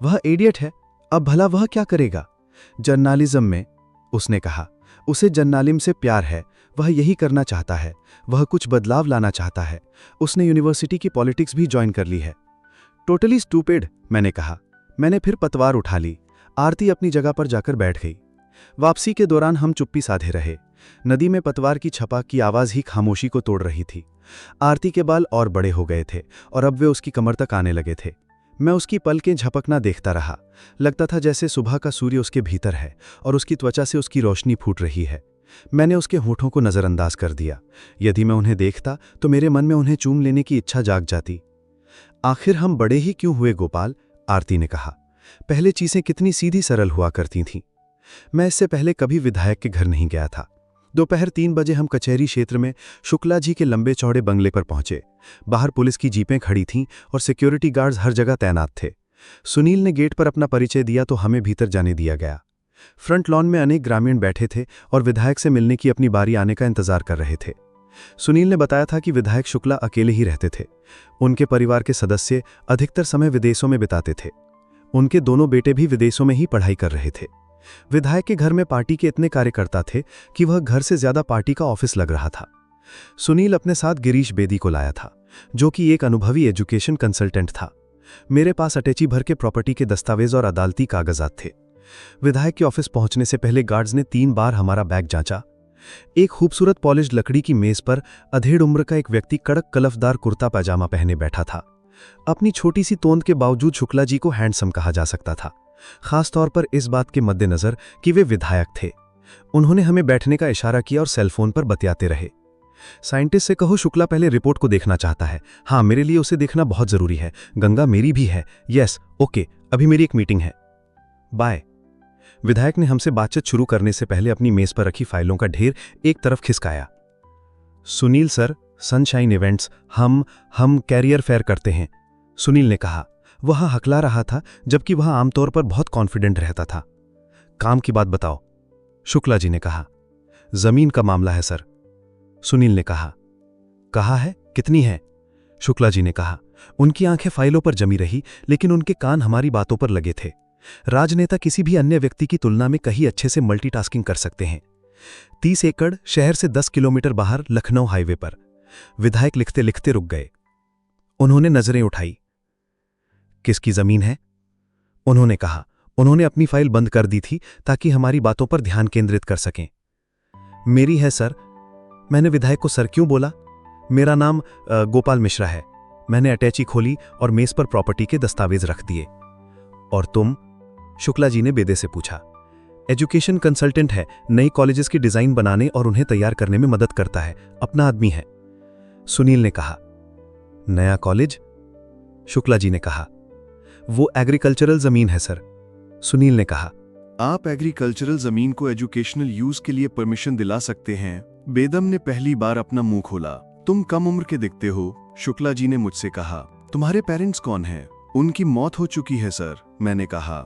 वह एडियट है। अब भला वह क्या करेगा? जर्नालिज्म में, उसने कहा। उसे जर्नालिम से प्यार है। वह यही करना चाहता है। वह कुछ बदलाव लाना चाहता है। उसने यूनिवर्सिटी की पॉलिटिक्स भी ज्वाइन कर ली है। टोटली स्टूपिड, मैंने कहा। मैंने फिर पतवार उठा ली। आरती अपनी जगह पर जाकर बैठ गई। वापसी के दौरान हम चुप्पी साधे रहे। नदी में पतवार की छपाक की आवाज ही खामोशी को तोड़ रही थी। आरती के बाल और बड़े हो गए थे और अब वे उसकी कमर तक आने लगे थे। मैं उसकी पलकें झपकना देखता रहा। लगता था जैसे सुबह का सूर्य उसके भीतर है और उसकी त्वचा से उसकी रोशनी फूट रही है। मैंने उसके होठों को नजरअंदाज कर दिया। यदि मैं उन्हें देखता तो मेरे मन में उन्हें चूम लेने की इच्छा जाग जाती। आखिर हम बड़े ही क्यों हुए गोपाल? आरती ने कहा। पहले चीजें कितनी सीधी सरल हुआ करती थीं। मैं इससे पहले कभी विधायक के घर नहीं गया था। दोपहर 3 बजे हम कचहरी क्षेत्र में शुक्ला जी के लंबे चौड़े बंगले पर पहुंचे। बाहर पुलिस की जीपें खड़ी थीं और सिक्योरिटी गार्ड्स हर जगह तैनात थे। सुनील ने गेट पर अपना परिचय दिया तो हमें भीतर जाने दिया गया। फ्रंट लॉन में अनेक ग्रामीण बैठे थे और विधायक से मिलने की अपनी बारी आने का इंतजार कर रहे थे। सुनील ने बताया था कि विधायक शुक्ला अकेले ही रहते थे। उनके परिवार के सदस्य अधिकतर समय विदेशों में बिताते थे। उनके दोनों बेटे भी विदेशों में ही पढ़ाई कर रहे थे। विधायक के घर में पार्टी के इतने कार्यकर्ता थे कि वह घर से ज्यादा पार्टी का ऑफिस लग रहा था। सुनील अपने साथ गिरीश बेदी को लाया था, जो कि एक अनुभवी एजुकेशन कंसल्टेंट था। मेरे पास अटैची भर के प्रॉपर्टी के दस्तावेज और अदालती कागजात थे। विधायक के ऑफिस पहुंचने से पहले गार्ड्स ने 3 बार हमारा बैग जांचा। एक खूबसूरत पॉलिश्ड लकड़ी की मेज पर अधेड़ उम्र का एक व्यक्ति कड़क कलफदार कुर्ता पैजामा पहने बैठा था। अपनी छोटी सी तोंद के बावजूद शुक्ला जी को हैंडसम कहा जा सकता था, खासतौर पर इस बात के मद्देनजर कि वे विधायक थे। उन्होंने हमें बैठने का इशारा किया और सेलफोन पर बतियाते रहे। साइंटिस्ट से कहो शुक्ला पहले रिपोर्ट को देखना चाहता है। हाँ, मेरे लिए उसे देखना बहुत जरूरी है। गंगा मेरी भी है। यस, ओके, अभी मेरी एक मीटिंग है, बाय। विधायक ने हमसे बातचीत शुरू करने से पहले अपनी मेज पर रखी फाइलों का ढेर एक तरफ खिसकाया। सुनील सर, सनशाइन इवेंट्स, हम कैरियर फेयर करते हैं, सुनील ने कहा। वह हकला रहा था, जबकि वह आमतौर पर बहुत कॉन्फिडेंट रहता था। काम की बात बताओ, शुक्ला जी ने कहा। जमीन का मामला है सर, सुनील ने कहा। कहा है, कितनी है? शुक्ला जी ने कहा। उनकी आंखें फाइलों पर जमी रही, लेकिन उनके कान हमारी बातों पर लगे थे। राजनेता किसी भी अन्य व्यक्ति की तुलना में कहीं अच्छे से मल्टीटास्किंग कर सकते हैं। 30 एकड़, शहर से 10 किलोमीटर बाहर, लखनऊ हाईवे पर। विधायक लिखते लिखते रुक गए। उन्होंने नजरें उठाई। किसकी जमीन है? उन्होंने कहा। उन्होंने अपनी फाइल बंद कर दी थी ताकि हमारी बातों पर ध्यान केंद्रित कर सकें। मेरी है सर। मैंने विधायक को सर क्यों बोला? मेरा नाम गोपाल मिश्रा है। मैंने अटैची खोली और मेज पर प्रॉपर्टी के दस्तावेज रख दिए। और तुम? शुक्ला जी ने बेदे से पूछा। एजुकेशन कंसल्टेंट है, नई कॉलेजेस की डिजाइन बनाने और उन्हें तैयार करने में मदद करता है, अपना आदमी है, सुनील ने कहा। नया कॉलेज? शुक्ला जी ने कहा। वो एग्रीकल्चरल जमीन है सर, सुनील ने कहा। आप एग्रीकल्चरल जमीन को एजुकेशनल यूज के लिए परमिशन दिला सकते हैं? बेदम ने पहली बार अपना मुंह खोला। तुम कम उम्र के दिखते हो, शुक्ला जी ने मुझसे कहा। तुम्हारे पेरेंट्स कौन हैं? उनकी मौत हो चुकी है सर, मैंने कहा।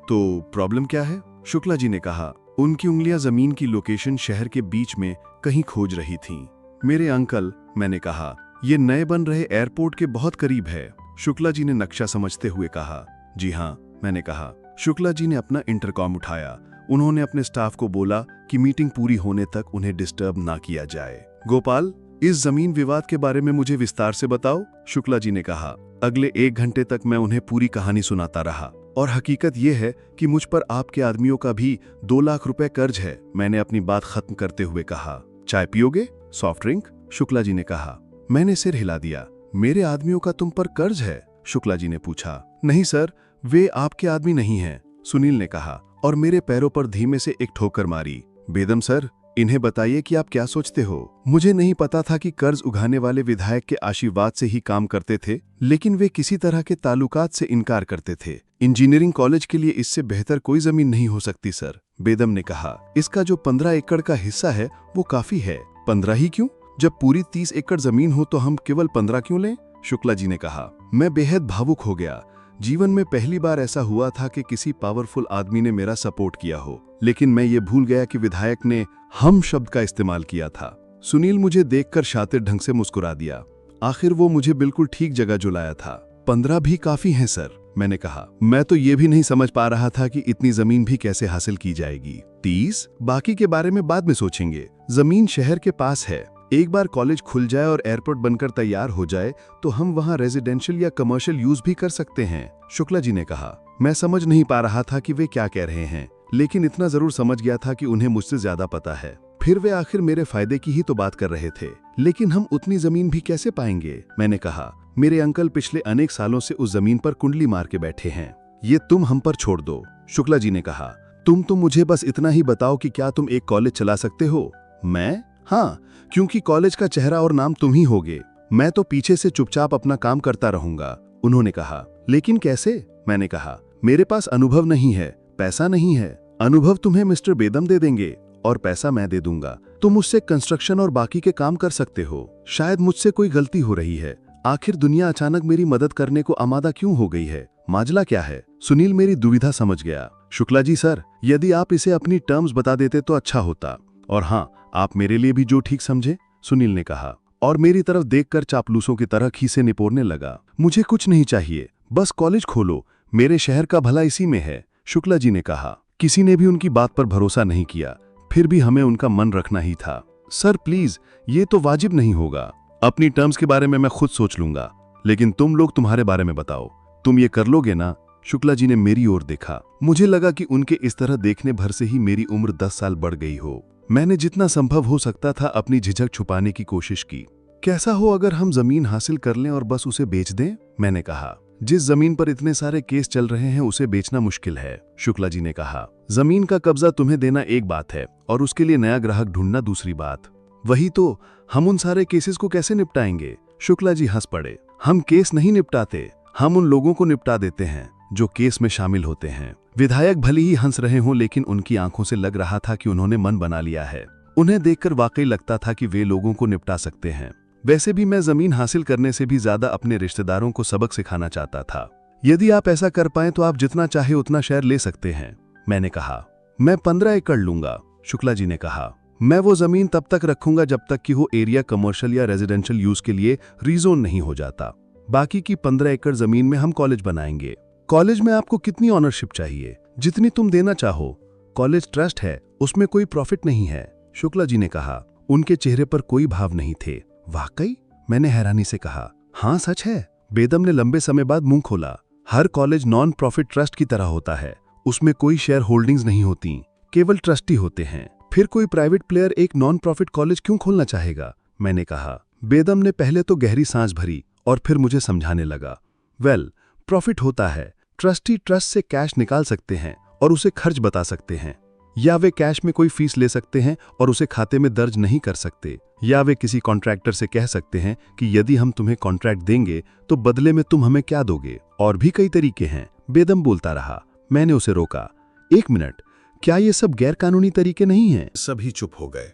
तो प्रॉब्लम क्या है? शुक्ला जी ने कहा। उनकी उंगलियां जमीन की लोकेशन शहर के बीच में कहीं खोज रही थीं। मेरे अंकल, मैंने कहा, ये नए बन रहे एयरपोर्ट के बहुत करीब है। शुक्ला जी ने नक्शा समझते हुए कहा। जी हाँ, मैंने कहा। शुक्ला जी ने अपना इंटरकॉम उठाया। उन्होंने अपने स्टाफ को बोला कि मीटिंग पूरी होने तक उन्हें डिस्टर्ब ना किया जाए। गोपाल, इस जमीन विवाद के बारे में मुझे विस्तार से बताओ, शुक्ला जी ने कहा। अगले 1 घंटे तक मैं उन्हें पूरी कहानी सुनाता रहा। और हकीकत यह है कि मुझ पर आपके आदमियों का भी 2 लाख रुपए कर्ज है, मैंने अपनी बात खत्म करते हुए कहा। चाय पियोगे? Soft drink? शुक्ला जी ने कहा। मैंने सिर हिला दिया। मेरे आदमियों का तुम पर कर्ज है? शुक्ला जी ने पूछा। नहीं सर, वे आपके आदमी नहीं हैं, सुनील ने कहा और मेरे पैरों पर धीमे से एक ठोकर मारी। बेदम सर, इन्हें बताइए कि आप क्या सोचते हो। मुझे नहीं पता था कि कर्ज उगाने वाले विधायक के आशीर्वाद से ही काम करते थे, लेकिन वे किसी तरह के ताल्लुकात से इनकार करते थे। इंजीनियरिंग कॉलेज के लिए इससे बेहतर कोई जमीन नहीं हो सकती सर, बेदम ने कहा। इसका जो 15 एकड़ का हिस्सा है वो काफी है। 15 ही क्यों? जब पूरी 30 एकड़ जमीन हो तो हम केवल 15 क्यों लें? शुक्ला जी ने कहा। मैं बेहद भावुक हो गया। जीवन में पहली बार ऐसा हुआ था कि किसी पावरफुल आदमी ने मेरा सपोर्ट किया हो, लेकिन मैं ये भूल गया कि विधायक ने हम शब्द का इस्तेमाल किया था। सुनील मुझे देखकर शातिर ढंग से मुस्कुरा दिया। आखिर वो मुझे बिल्कुल ठीक जगह जुलाया था। 15 भी काफी हैं सर, मैंने कहा। मैं तो ये भी नहीं समझ पा रहा था कि इतनी जमीन भी कैसे हासिल की जाएगी। 30? बाकी के बारे में बाद में सोचेंगे। जमीन शहर के पास है। एक बार कॉलेज खुल जाए और एयरपोर्ट बनकर तैयार हो जाए तो हम वहां रेजिडेंशियल या कमर्शियल यूज भी कर सकते हैं, शुक्ला जी ने कहा। मैं समझ नहीं पा रहा था कि वे क्या कह रहे हैं, लेकिन इतना जरूर समझ गया था कि उन्हें मुझसे ज्यादा पता है। फिर वे आखिर मेरे फायदे की ही तो बात कर रहे थे। लेकिन हम उतनी जमीन भी कैसे पाएंगे, मैंने कहा। मेरे अंकल पिछले अनेक सालों से उस जमीन पर कुंडली मार के बैठे हैं। ये तुम हम पर छोड़ दो, शुक्ला जी ने कहा। तुम तो मुझे बस इतना ही बताओ कि क्या तुम एक कॉलेज चला सकते हो? मैं? हाँ, क्योंकि कॉलेज का चेहरा और नाम तुम ही होगे। मैं तो पीछे से चुपचाप अपना काम करता रहूंगा, उन्होंने कहा। लेकिन कैसे? मैंने कहा। मेरे पास अनुभव नहीं है, पैसा नहीं है। अनुभव तुम्हें मिस्टर बेदम दे देंगे और पैसा मैं दे दूंगा। तुम मुझसे कंस्ट्रक्शन और बाकी के काम कर सकते हो। शायद मुझसे कोई गलती हो रही है। आखिर दुनिया अचानक मेरी मदद करने को आमादा क्यों हो गई है? माजला क्या है? सुनील मेरी दुविधा समझ गया। शुक्ला जी सर, यदि आप इसे अपनी टर्म्स बता देते तो अच्छा होता। और हाँ, आप मेरे लिए भी जो ठीक समझे, सुनील ने कहा और मेरी तरफ देखकर चापलूसों की तरह खीसे निपोरने लगा। मुझे कुछ नहीं चाहिए, बस कॉलेज खोलो, मेरे शहर का भला इसी में है, शुक्ला जी ने कहा। किसी ने भी उनकी बात पर भरोसा नहीं किया, फिर भी हमें उनका मन रखना ही था। सर प्लीज, ये तो वाजिब नहीं होगा। अपनी टर्म्स के बारे में मैं खुद सोच लूंगा, लेकिन तुम लोग तुम्हारे बारे में बताओ, तुम ये कर लोगे ना? शुक्ला जी ने मेरी ओर देखा। मुझे लगा कि उनके इस तरह देखने भर से ही मेरी उम्र 10 साल बढ़ गई हो। मैंने जितना संभव हो सकता था अपनी झिझक छुपाने की कोशिश की। कैसा हो अगर हम जमीन हासिल कर लें और बस उसे बेच दें, मैंने कहा। जिस जमीन पर इतने सारे केस चल रहे हैं उसे बेचना मुश्किल है, शुक्ला जी ने कहा। जमीन का कब्जा तुम्हें देना एक बात है और उसके लिए नया ग्राहक ढूंढना दूसरी बात। वही तो, हम उन सारे केसेस को कैसे निपटाएंगे? शुक्ला जी हंस पड़े। हम केस नहीं निपटाते, हम उन लोगों को निपटा देते हैं जो केस में शामिल होते हैं। विधायक भले ही हंस रहे हों, लेकिन उनकी आंखों से लग रहा था कि उन्होंने मन बना लिया है। उन्हें देखकर वाकई लगता था कि वे लोगों को निपटा सकते हैं। वैसे भी मैं जमीन हासिल करने से भी ज्यादा अपने रिश्तेदारों को सबक सिखाना चाहता था। यदि आप ऐसा कर पाएं तो आप जितना चाहे उतना शेयर ले सकते हैं, मैंने कहा। मैं 15 एकड़ लूंगा, शुक्ला जी ने कहा। मैं वो जमीन तब तक रखूंगा जब तक कि वो एरिया कमर्शियल या रेजिडेंशियल यूज के लिए रीजोन नहीं हो जाता। बाकी की 15 एकड़ जमीन में हम कॉलेज बनाएंगे। कॉलेज में आपको कितनी ऑनरशिप चाहिए? जितनी तुम देना चाहो। कॉलेज ट्रस्ट है, उसमें कोई प्रॉफिट नहीं है, शुक्ला जी ने कहा। उनके चेहरे पर कोई भाव नहीं थे। वाकई? मैंने हैरानी से कहा। हाँ सच है। बेदम ने लंबे समय बाद मुंह खोला। हर कॉलेज नॉन प्रॉफिट ट्रस्ट की तरह होता है। उसमें कोई शेयर होल्डिंग्स नहीं होती, केवल ट्रस्टी होते हैं। फिर कोई प्राइवेट प्लेयर एक नॉन प्रॉफिट कॉलेज क्यों खोलना चाहेगा? मैंने कहा। बेदम ने पहले तो गहरी सांस भरी और फिर मुझे समझाने लगा। प्रॉफिट होता है। ट्रस्टी ट्रस्ट से कैश निकाल सकते हैं और उसे खर्च बता सकते हैं, या वे कैश में कोई फीस ले सकते हैं और उसे खाते में दर्ज नहीं कर सकते, या वे किसी कॉन्ट्रैक्टर से कह सकते हैं कि यदि हम तुम्हें कॉन्ट्रैक्ट देंगे तो बदले में तुम हमें क्या दोगे। और भी कई तरीके हैं, बेदम बोलता रहा। मैंने उसे रोका। 1 मिनट, क्या ये सब गैर कानूनी तरीके नहीं हैं? सभी चुप हो गए।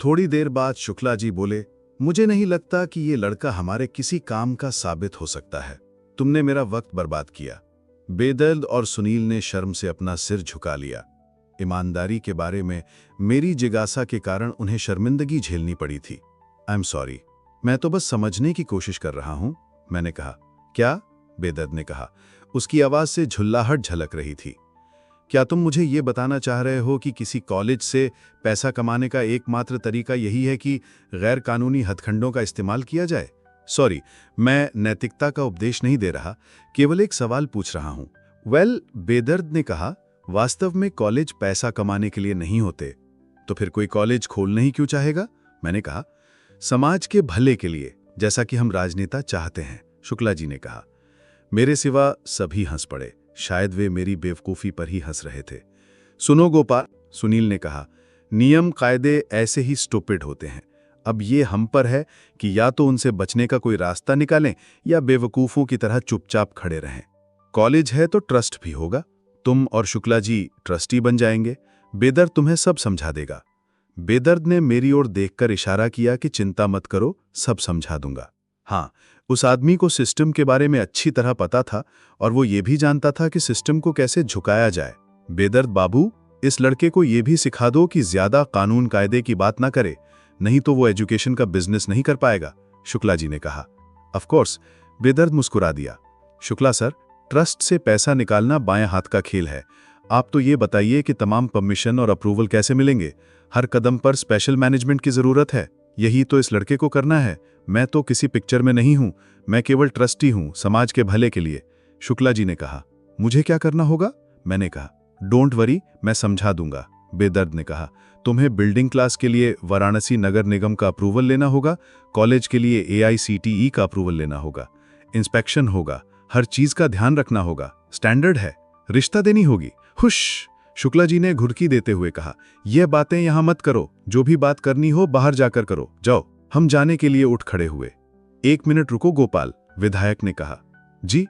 थोड़ी देर बाद शुक्ला जी बोले, मुझे नहीं लगता कि ये लड़का हमारे किसी काम का साबित हो सकता है। तुमने मेरा वक्त बर्बाद किया। बेदर्द और सुनील ने शर्म से अपना सिर झुका लिया। ईमानदारी के बारे में मेरी जिज्ञासा के कारण उन्हें शर्मिंदगी झेलनी पड़ी थी। आई एम सॉरी, मैं तो बस समझने की कोशिश कर रहा हूं, मैंने कहा। क्या? बेदर्द ने कहा। उसकी आवाज से झुल्लाहट झलक रही थी। क्या तुम मुझे ये बताना चाह रहे हो कि किसी कॉलेज से पैसा कमाने का एकमात्र तरीका यही है कि गैर कानूनी हथकंडों का इस्तेमाल किया जाए? सॉरी, मैं नैतिकता का उपदेश नहीं दे रहा, केवल एक सवाल पूछ रहा हूं। बेदर्द ने कहा, वास्तव में कॉलेज पैसा कमाने के लिए नहीं होते, तो फिर कोई कॉलेज खोलना ही क्यों चाहेगा? मैंने कहा। समाज के भले के लिए, जैसा कि हम राजनेता चाहते हैं, शुक्ला जी ने कहा। मेरे सिवा सभी हंस पड़े। शायद वे मेरी बेवकूफ़ी पर ही हंस रहे थे। सुनो गोपाल, सुनील ने कहा, नियम कायदे ऐसे ही स्टूपिड होते हैं। अब ये हम पर है कि या तो उनसे बचने का कोई रास्ता निकालें या बेवकूफ़ों की तरह चुपचाप खड़े रहें। कॉलेज है तो ट्रस्ट भी होगा। तुम और शुक्ला जी ट्रस्टी बन जाएंगे। बेदर्द तुम्हें सब समझा देगा। बेदर्द ने मेरी ओर देखकर इशारा किया कि चिंता मत करो, सब समझा दूंगा। हाँ, उस आदमी को सिस्टम के बारे में अच्छी तरह पता था और वो ये भी जानता था कि सिस्टम को कैसे झुकाया जाए। बेदर्द बाबू, इस लड़के को ये भी सिखा दो कि ज्यादा कानून कायदे की बात ना करे, नहीं तो वो एजुकेशन का बिजनेस नहीं कर पाएगा, शुक्ला जी ने कहा। ऑफ कोर्स, बेदर्द मुस्कुरा दिया। शुक्ला सर, ट्रस्ट से पैसा निकालना बाएं हाथ का खेल है। आप तो ये बताइए कि तमाम परमिशन और अप्रूवल कैसे मिलेंगे? हर कदम पर स्पेशल मैनेजमेंट की जरूरत है। यही तो इस लड़के को करना है। मैं तो किसी पिक्चर में नहीं हूं, मैं केवल ट्रस्टी हूं, समाज के भले के लिए, शुक्ला जी ने कहा। मुझे क्या करना होगा? मैंने कहा। डोंट वरी, मैं समझा दूंगा, बेदर्द ने कहा। तुम्हें बिल्डिंग क्लास के लिए वाराणसी नगर निगम का अप्रूवल लेना होगा, कॉलेज के लिए AICTE का अप्रूवल लेना होगा, इंस्पेक्शन होगा, हर चीज का ध्यान रखना होगा, स्टैंडर्ड है, रिश्ता देनी होगी। हुश, शुक्ला जी ने घुड़की देते हुए कहा। यह बातें यहां मत करो, जो भी बात करनी हो बाहर जाकर करो, जाओ। हम जाने के लिए उठ खड़े हुए। 1 मिनट रुको गोपाल, विधायक ने कहा। जी,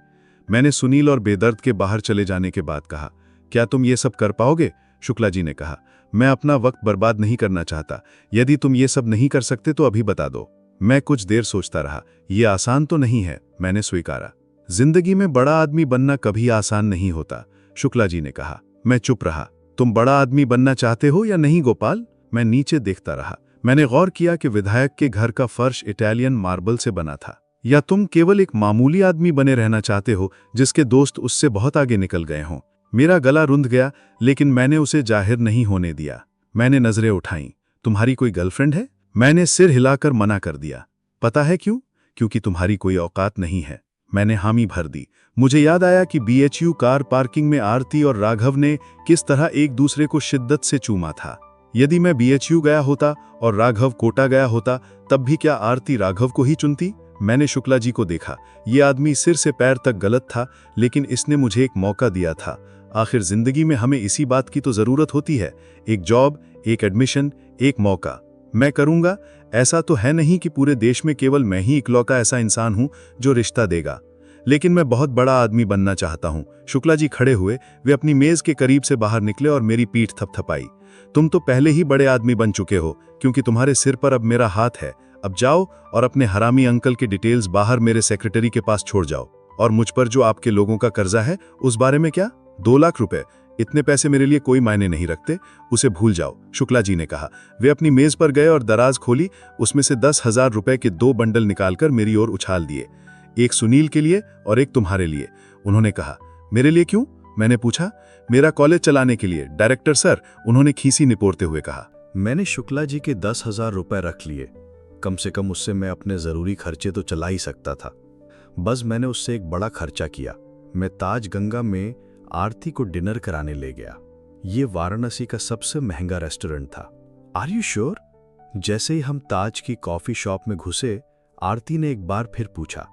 मैंने सुनील और बेदर्द के बाहर चले जाने के बाद कहा। क्या तुम ये सब कर पाओगे? शुक्ला जी ने कहा। मैं अपना वक्त बर्बाद नहीं करना चाहता। यदि तुम ये सब नहीं कर सकते तो अभी बता दो। मैं कुछ देर सोचता रहा। ये आसान तो नहीं है, मैंने स्वीकारा। जिंदगी में बड़ा आदमी बनना कभी आसान नहीं होता, शुक्ला जी ने कहा। मैं चुप रहा। तुम बड़ा आदमी बनना चाहते हो या नहीं गोपाल? मैं नीचे देखता रहा। मैंने गौर किया कि विधायक के घर का फर्श इटालियन मार्बल से बना था। या तुम केवल एक मामूली आदमी बने रहना चाहते हो जिसके दोस्त उससे बहुत आगे निकल गए हों? मेरा गला रुंध गया, लेकिन मैंने उसे जाहिर नहीं होने दिया। मैंने नजरें उठाईं। तुम्हारी कोई गर्लफ्रेंड है? मैंने सिर हिलाकर मना कर दिया। पता है क्यों? क्योंकि तुम्हारी कोई औकात नहीं है। मैंने हामी भर दी। मुझे याद आया कि BHU कार पार्किंग में आरती और राघव ने किस तरह एक दूसरे को शिद्दत से चूमा था। यदि मैं BHU गया होता और राघव कोटा गया होता, तब भी क्या आरती राघव को ही चुनती? मैंने शुक्ला जी को देखा। ये आदमी सिर से पैर तक गलत था, लेकिन इसने मुझे एक मौका दिया था। आखिर जिंदगी में हमें इसी बात की तो जरूरत होती है, एक जॉब, एक एडमिशन, एक मौका। मैं करूंगा। ऐसा तो है नहीं कि पूरे देश में केवल मैं ही इकलौता ऐसा इंसान हूं जो रिश्ता देगा, लेकिन मैं बहुत बड़ा आदमी बनना चाहता हूं। शुक्ला जी खड़े हुए, वे अपनी मेज के करीब से बाहर निकले और मेरी पीठ थपथपाई। तुम तो पहले ही बड़े आदमी बन चुके हो, क्योंकि तुम्हारे सिर पर अब मेरा हाथ है। अब जाओ और अपने हरामी अंकल की डिटेल्स बाहर मेरे सेक्रेटरी के पास छोड़ जाओ। और मुझ पर जो आपके लोगों का कर्जा है उस बारे में क्या? 2 लाख रुपए, इतने पैसे मेरे लिए कोई मायने नहीं रखते, उसे भूल जाओ, शुक्ला जी ने कहा। वे अपनी मेज पर गए और दराज खोली, उसमें से 10,000 रुपए के 2 बंडल निकालकर मेरी ओर उछाल दिए। एक सुनील के लिए और एक तुम्हारे लिए, उन्होंने कहा। मेरे लिए क्यों? मैंने पूछा। मेरा कॉलेज चलाने के लिए, डायरेक्टर सर, उन्होंने खीसी निपोरते हुए कहा। मैंने शुक्ला जी के 10,000 रुपए रख लिए। कम से कम उससे मैं अपने जरूरी खर्चे तो चला ही सकता था। बस मैंने उससे एक बड़ा खर्चा किया। मैं ताज गंगा में आरती को डिनर कराने ले गया। ये वाराणसी का सबसे महंगा रेस्टोरेंट था। Are you sure? जैसे ही हम ताज की कॉफी शॉप में घुसे, आरती ने एक बार फिर पूछा,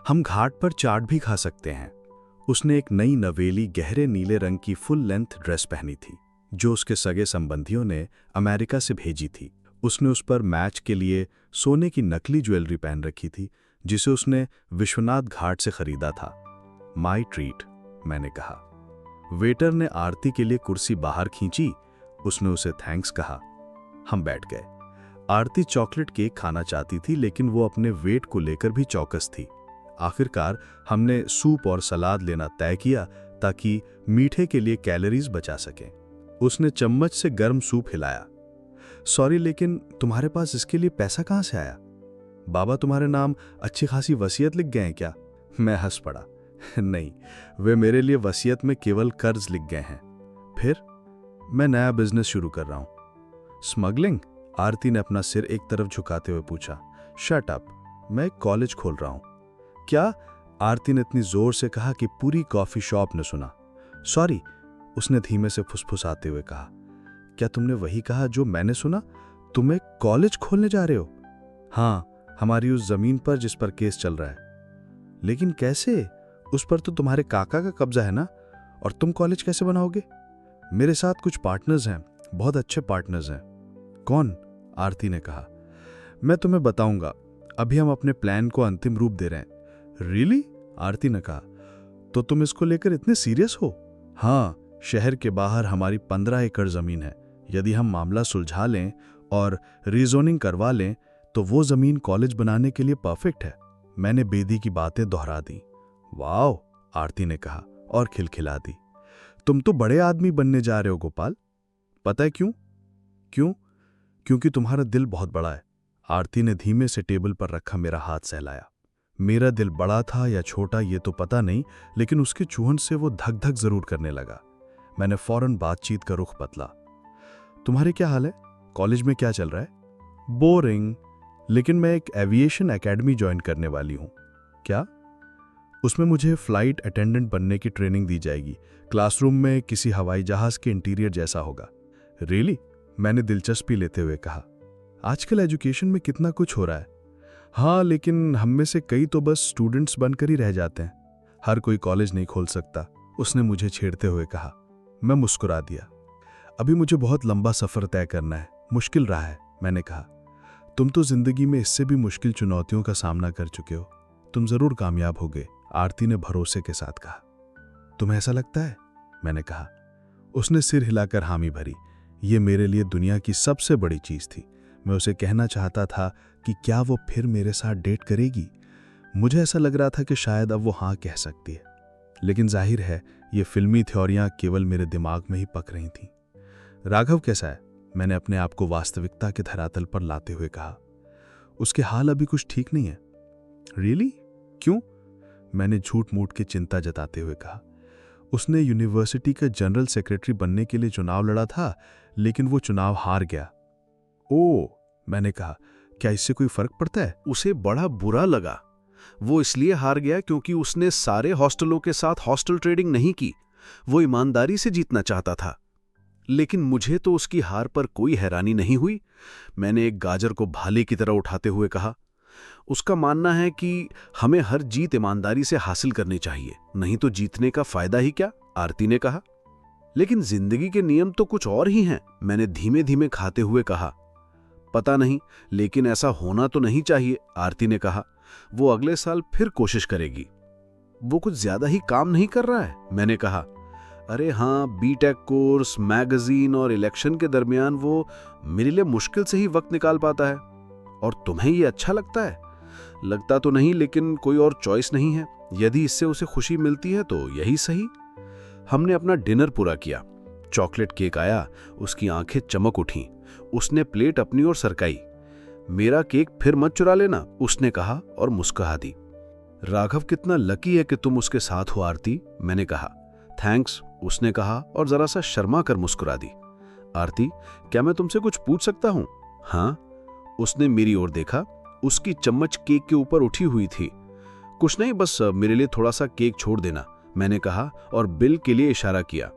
हम घाट पर चाट भी खा सकते हैं? उसने एक नई नवेली गहरे नीले रंग की फुल लेंथ ड्रेस पहनी थी, जो उसके सगे संबंधियों ने अमेरिका से भेजी थी। उसने उस पर मैच के लिए सोने की नकली ज्वेलरी पहन रखी थी, जिसे उसने विश्वनाथ घाट से खरीदा था। माई ट्रीट, मैंने कहा। वेटर ने आरती के लिए कुर्सी बाहर खींची। उसने उसे थैंक्स कहा। हम बैठ गए। आरती चॉकलेट केक खाना चाहती थी, लेकिन वो अपने वेट को लेकर भी चौकस थी। आखिरकार हमने सूप और सलाद लेना तय किया ताकि मीठे के लिए कैलोरीज बचा सकें। उसने चम्मच से गर्म सूप हिलाया। सॉरी, लेकिन तुम्हारे पास इसके लिए पैसा कहां से आया? बाबा तुम्हारे नाम अच्छी खासी वसीयत लिख गए हैं क्या? मैं हंस पड़ा। नहीं, वे मेरे लिए वसीयत में केवल कर्ज लिख गए हैं। फिर? मैं नया बिजनेस शुरू कर रहा हूं। स्मगलिंग? आरती ने अपना सिर एक तरफ झुकाते हुए पूछा। शट अप, मैं एक कॉलेज खोल रहा हूं। क्या? आरती ने इतनी जोर से कहा कि पूरी कॉफी शॉप ने सुना। सॉरी, उसने धीमे से फुसफुसाते हुए कहा। क्या तुमने वही कहा जो मैंने सुना? तुम एक कॉलेज खोलने जा रहे हो? हाँ, हमारी उस जमीन पर जिस पर केस चल रहा है। लेकिन कैसे? उस पर तो तुम्हारे काका का कब्जा है ना, और तुम कॉलेज कैसे बनाओगे? मेरे साथ कुछ पार्टनर्स हैं, बहुत अच्छे पार्टनर्स हैं। कौन? आरती ने कहा। मैं तुम्हें बताऊंगा, अभी हम अपने प्लान को अंतिम रूप दे रहे हैं। रियली? आरती ने कहा। तो तुम इसको लेकर इतने सीरियस हो? हाँ, शहर के बाहर हमारी 15 एकड़ जमीन है। यदि हम मामला सुलझा लें और रीजोनिंग करवा लें तो वो जमीन कॉलेज बनाने के लिए परफेक्ट है। मैंने बेदी की बातें दोहरा दी। वाओ, आरती ने कहा और खिलखिला दी। तुम तो बड़े आदमी बनने जा रहे हो गोपाल। पता है क्यों? क्यों? क्योंकि तुम्हारा दिल बहुत बड़ा है। आरती ने धीमे से टेबल पर रखा मेरा हाथ सहलाया। मेरा दिल बड़ा था या छोटा ये तो पता नहीं, लेकिन उसके चूहन से वो धक धक जरूर करने लगा। मैंने फौरन बातचीत का रुख बदला। तुम्हारे क्या हाल है? कॉलेज में क्या चल रहा है? बोरिंग, लेकिन मैं एक एविएशन एकेडमी ज्वाइन करने वाली हूं। क्या? उसमें मुझे फ्लाइट अटेंडेंट बनने की ट्रेनिंग दी जाएगी। क्लासरूम में किसी हवाई जहाज के इंटीरियर जैसा होगा। रियली? मैंने दिलचस्पी लेते हुए कहा। आजकल एजुकेशन में कितना कुछ हो रहा है। हाँ, लेकिन हम में से कई तो बस स्टूडेंट्स बनकर ही रह जाते हैं। हर कोई कॉलेज नहीं खोल सकता, उसने मुझे छेड़ते हुए कहा। मैं मुस्कुरा दिया। अभी मुझे बहुत लंबा सफर तय करना है, मुश्किल रहा है, मैंने कहा। तुम तो जिंदगी में इससे भी मुश्किल चुनौतियों का सामना कर चुके हो, तुम जरूर कामयाब होगे, आरती ने भरोसे के साथ कहा। तुम्हें ऐसा लगता है? मैंने कहा। उसने सिर हिलाकर हामी भरी। ये मेरे लिए दुनिया की सबसे बड़ी चीज थी। मैं उसे कहना चाहता था कि क्या वो फिर मेरे साथ डेट करेगी। मुझे ऐसा लग रहा था कि शायद अब वो हाँ कह सकती है, लेकिन जाहिर है ये फिल्मी थ्योरियां केवल मेरे दिमाग में ही पक रही थीं। राघव कैसा है? मैंने अपने आप को वास्तविकता के धरातल पर लाते हुए कहा। उसके हाल अभी कुछ ठीक नहीं है। रियली? क्यों? मैंने झूठ मूठ की चिंता जताते हुए कहा। उसने यूनिवर्सिटी का जनरल सेक्रेटरी बनने के लिए चुनाव लड़ा था, लेकिन वो चुनाव हार गया। ओह, मैंने कहा, क्या इससे कोई फर्क पड़ता है? उसे बड़ा बुरा लगा। वो इसलिए हार गया क्योंकि उसने सारे हॉस्टलों के साथ हॉस्टल ट्रेडिंग नहीं की। वो ईमानदारी से जीतना चाहता था। लेकिन मुझे तो उसकी हार पर कोई हैरानी नहीं हुई। मैंने एक गाजर को भाले की तरह उठाते हुए कहा, उसका मानना है कि हमें हर जीत ईमानदारी से हासिल करनी चाहिए, नहीं तो जीतने का फायदा ही क्या, आरती ने कहा। लेकिन जिंदगी के नियम तो कुछ और ही हैं, मैंने धीमे धीमे खाते हुए कहा। पता नहीं, लेकिन ऐसा होना तो नहीं चाहिए, आरती ने कहा। वो अगले साल फिर कोशिश करेगी। वो कुछ ज्यादा ही काम नहीं कर रहा है, मैंने कहा। अरे हाँ, बीटेक कोर्स, मैगजीन और इलेक्शन के दरमियान वो मेरे लिए मुश्किल से ही वक्त निकाल पाता है। और तुम्हें ये अच्छा लगता है? लगता तो नहीं, लेकिन कोई और चॉइस नहीं है। यदि इससे उसे खुशी मिलती है तो यही सही। हमने अपना डिनर पूरा किया। चॉकलेट केक आया, उसकी आंखें चमक उठीं। उसने प्लेट अपनी ओर सरकाई। मेरा केक फिर मत चुरा लेना, उसने कहा और मुस्कुरा दी। राघव कितना लकी है कि तुम उसके साथ हो आरती, मैंने कहा। थैंक्स, उसने कहा और जरा सा शर्मा कर मुस्कुरा दी। आरती, क्या मैं तुमसे कुछ पूछ सकता हूं? हाँ, उसने मेरी ओर देखा। उसकी चम्मच केक के ऊपर उठी हुई थी। कुछ नहीं, बस मेरे लिए थोड़ा सा केक छोड़ देना, मैंने कहा और बिल के लिए इशारा किया।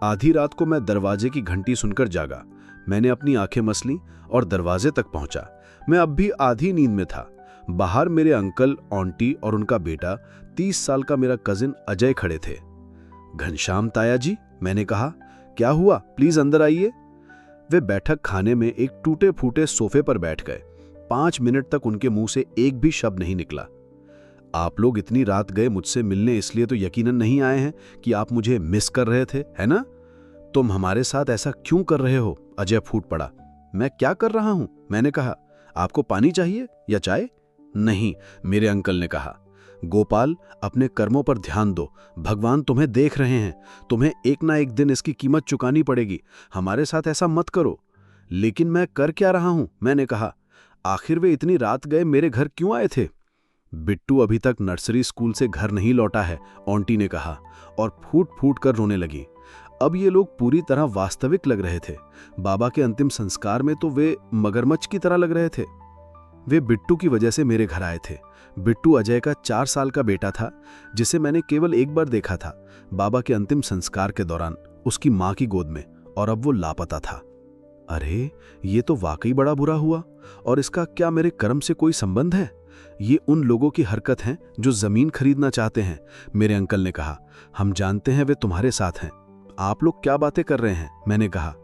आधी रात को मैं दरवाजे की घंटी सुनकर जागा। मैंने अपनी आंखें मसली और दरवाजे तक पहुंचा। मैं अब भी आधी नींद में था। बाहर मेरे अंकल, आंटी और उनका बेटा, 30 साल का मेरा कजिन अजय खड़े थे। घनश्याम ताया जी, मैंने कहा, क्या हुआ, प्लीज अंदर आइए। वे बैठक खाने में एक टूटे फूटे सोफे पर बैठ गए। 5 मिनट तक उनके मुंह से एक भी शब्द नहीं निकला। आप लोग इतनी रात गए मुझसे मिलने, इसलिए तो यकीनन नहीं आए हैं कि आप मुझे मिस कर रहे थे, है ना? तुम हमारे साथ ऐसा क्यों कर रहे हो? अजय फूट पड़ा। मैं क्या कर रहा हूं? मैंने कहा। आपको पानी चाहिए या चाय? नहीं, मेरे अंकल ने कहा। गोपाल, अपने कर्मों पर ध्यान दो। भगवान तुम्हें देख रहे हैं। तुम्हें एक ना एक दिन इसकी कीमत चुकानी पड़ेगी। हमारे साथ ऐसा मत करो। लेकिन मैं कर क्या रहा हूं? मैंने कहा। आखिर वे इतनी रात गए मेरे घर क्यों आए थे? बिट्टू अभी तक नर्सरी स्कूल से घर नहीं लौटा है, आंटी ने कहा और फूट फूट कर रोने लगी। अब ये लोग पूरी तरह वास्तविक लग रहे थे। बाबा के अंतिम संस्कार में तो वे मगरमच्छ की तरह लग रहे थे। वे बिट्टू की वजह से मेरे घर आए थे। बिट्टू अजय का 4 साल का बेटा था, जिसे मैंने केवल एक बार देखा था, बाबा के अंतिम संस्कार के दौरान उसकी मां की गोद में, और अब वो लापता था। अरे, ये तो वाकई बड़ा बुरा हुआ। और इसका क्या मेरे कर्म से कोई संबंध है? ये उन लोगों की हरकत है जो जमीन खरीदना चाहते हैं, मेरे अंकल ने कहा। हम जानते हैं वे तुम्हारे साथ हैं। आप लोग क्या बातें कर रहे हैं? मैंने कहा।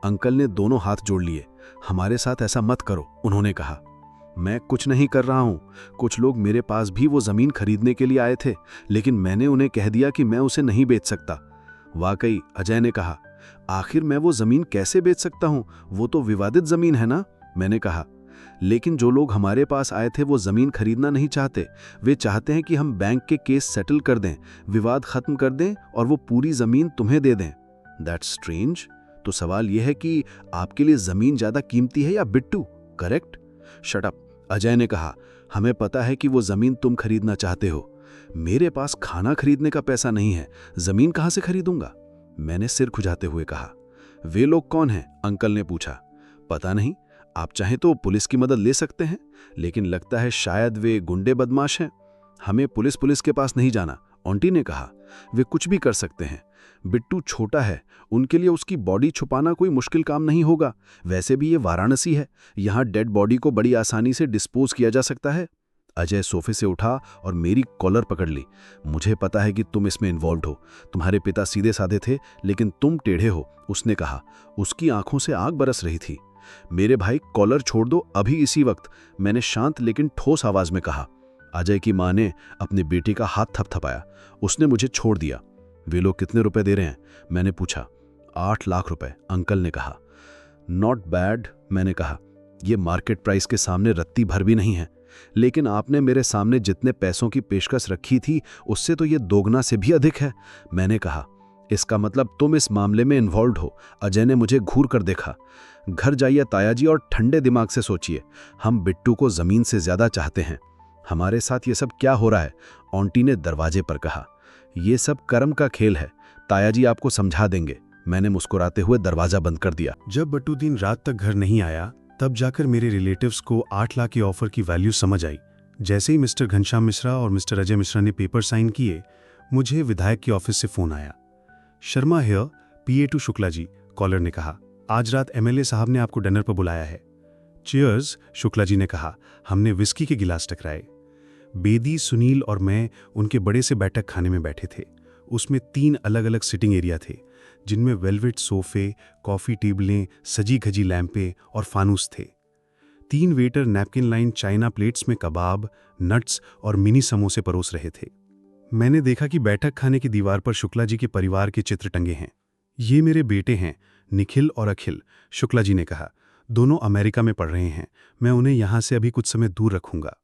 अंकल ने दोनों हाथ जोड़ लिए। हमारे साथ ऐसा मत करो, उन्होंने कहा। मैं कुछ नहीं कर रहा हूं। कुछ लोग मेरे पास भी वो जमीन खरीदने के लिए आए थे, लेकिन मैंने उन्हें कह दिया कि मैं उसे नहीं बेच सकता। वाकई, अजय ने कहा। आखिर मैं वो जमीन कैसे बेच सकता हूं? वो तो विवादित जमीन है ना, मैंने कहा। लेकिन जो लोग हमारे पास आए थे वो जमीन खरीदना नहीं चाहते। वे चाहते हैं कि हम बैंक के केस सेटल कर दें, विवाद खत्म कर दें और वो पूरी जमीन तुम्हें दे दें। That's strange. तो सवाल यह है कि आपके लिए जमीन ज्यादा कीमती है या Bittu, correct? Shut up, Ajay ने कहा। हमें पता है कि वो जमीन तुम खरीदना चाहते हो। मेरे पास खाना खरीदने का पैसा नहीं है, जमीन कहां से खरीदूंगा? मैंने सिर खुजाते हुए कहा। वे लोग कौन हैं? अंकल ने पूछा। पता नहीं, आप चाहें तो पुलिस की मदद ले सकते हैं, लेकिन लगता है शायद वे गुंडे बदमाश हैं। हमें पुलिस के पास नहीं जाना, आंटी ने कहा। वे कुछ भी कर सकते हैं। बिट्टू छोटा है, उनके लिए उसकी बॉडी छुपाना कोई मुश्किल काम नहीं होगा। वैसे भी ये वाराणसी है, यहाँ डेड बॉडी को बड़ी आसानी से डिस्पोज किया जा सकता है। अजय सोफे से उठा और मेरी कॉलर पकड़ ली। मुझे पता है कि तुम इसमें इन्वॉल्व हो। तुम्हारे पिता सीधे साधे थे, लेकिन तुम टेढ़े हो, उसने कहा। उसकी आंखों से आग बरस रही थी। मेरे भाई, कॉलर छोड़ दो अभी, इसी वक्त, मैंने शांत लेकिन ठोस आवाज में कहा। अजय की मां ने अपने बेटे का हाथ थपथपाया। उसने मुझे छोड़ दिया। वे लोग कितने रुपए दे रहे हैं? मैंने पूछा। 8 लाख रुपए, अंकल ने कहा। नॉट बैड, मैंने कहा। यह मार्केट प्राइस के सामने रत्ती भर भी नहीं है, लेकिन आपने मेरे सामने जितने पैसों की पेशकश रखी थी उससे तो यह दोगुना से भी अधिक है, मैंने कहा। इसका मतलब तुम इस मामले में इन्वॉल्व हो। अजय ने मुझे घूर कर देखा। घर जाइए ताया जी और ठंडे दिमाग से सोचिए। हम बिट्टू को जमीन से ज्यादा चाहते हैं। हमारे साथ ये सब क्या हो रहा है? आंटी ने दरवाजे पर कहा। ये सब कर्म का खेल है, ताया जी आपको समझा देंगे, मैंने मुस्कुराते हुए दरवाजा बंद कर दिया। जब बट्टू दिन रात तक घर नहीं आया, तब जाकर मेरे रिलेटिव्स को 8 लाख की ऑफर की वैल्यू समझ आई। जैसे ही मिस्टर घनश्याम मिश्रा और मिस्टर अजय मिश्रा ने पेपर साइन किए, मुझे विधायक के ऑफिस से फोन आया। Sharma here, PA to Shukla ji, caller ने कहा। आज रात MLA साहब ने आपको डिनर पर बुलाया है। चीयर्स, शुक्ला जी ने कहा। हमने विस्की के गिलास टकराए। बेदी, सुनील और मैं उनके बड़े से बैठक खाने में बैठे थे। उसमें 3 अलग अलग सिटिंग एरिया थे, जिनमें वेलवेट सोफे, कॉफ़ी टेबलें, सजी खजी लैंपें और फानूस थे। 3 waiter napkin line China plates में कबाब, नट्स और मिनी समोसे परोस रहे थे। मैंने देखा कि बैठक खाने की दीवार पर शुक्ला जी के परिवार के चित्र टंगे हैं। ये मेरे बेटे हैं, निखिल और अखिल, शुक्ला जी ने कहा। दोनों अमेरिका में पढ़ रहे हैं। मैं उन्हें यहाँ से अभी कुछ समय दूर रखूंगा।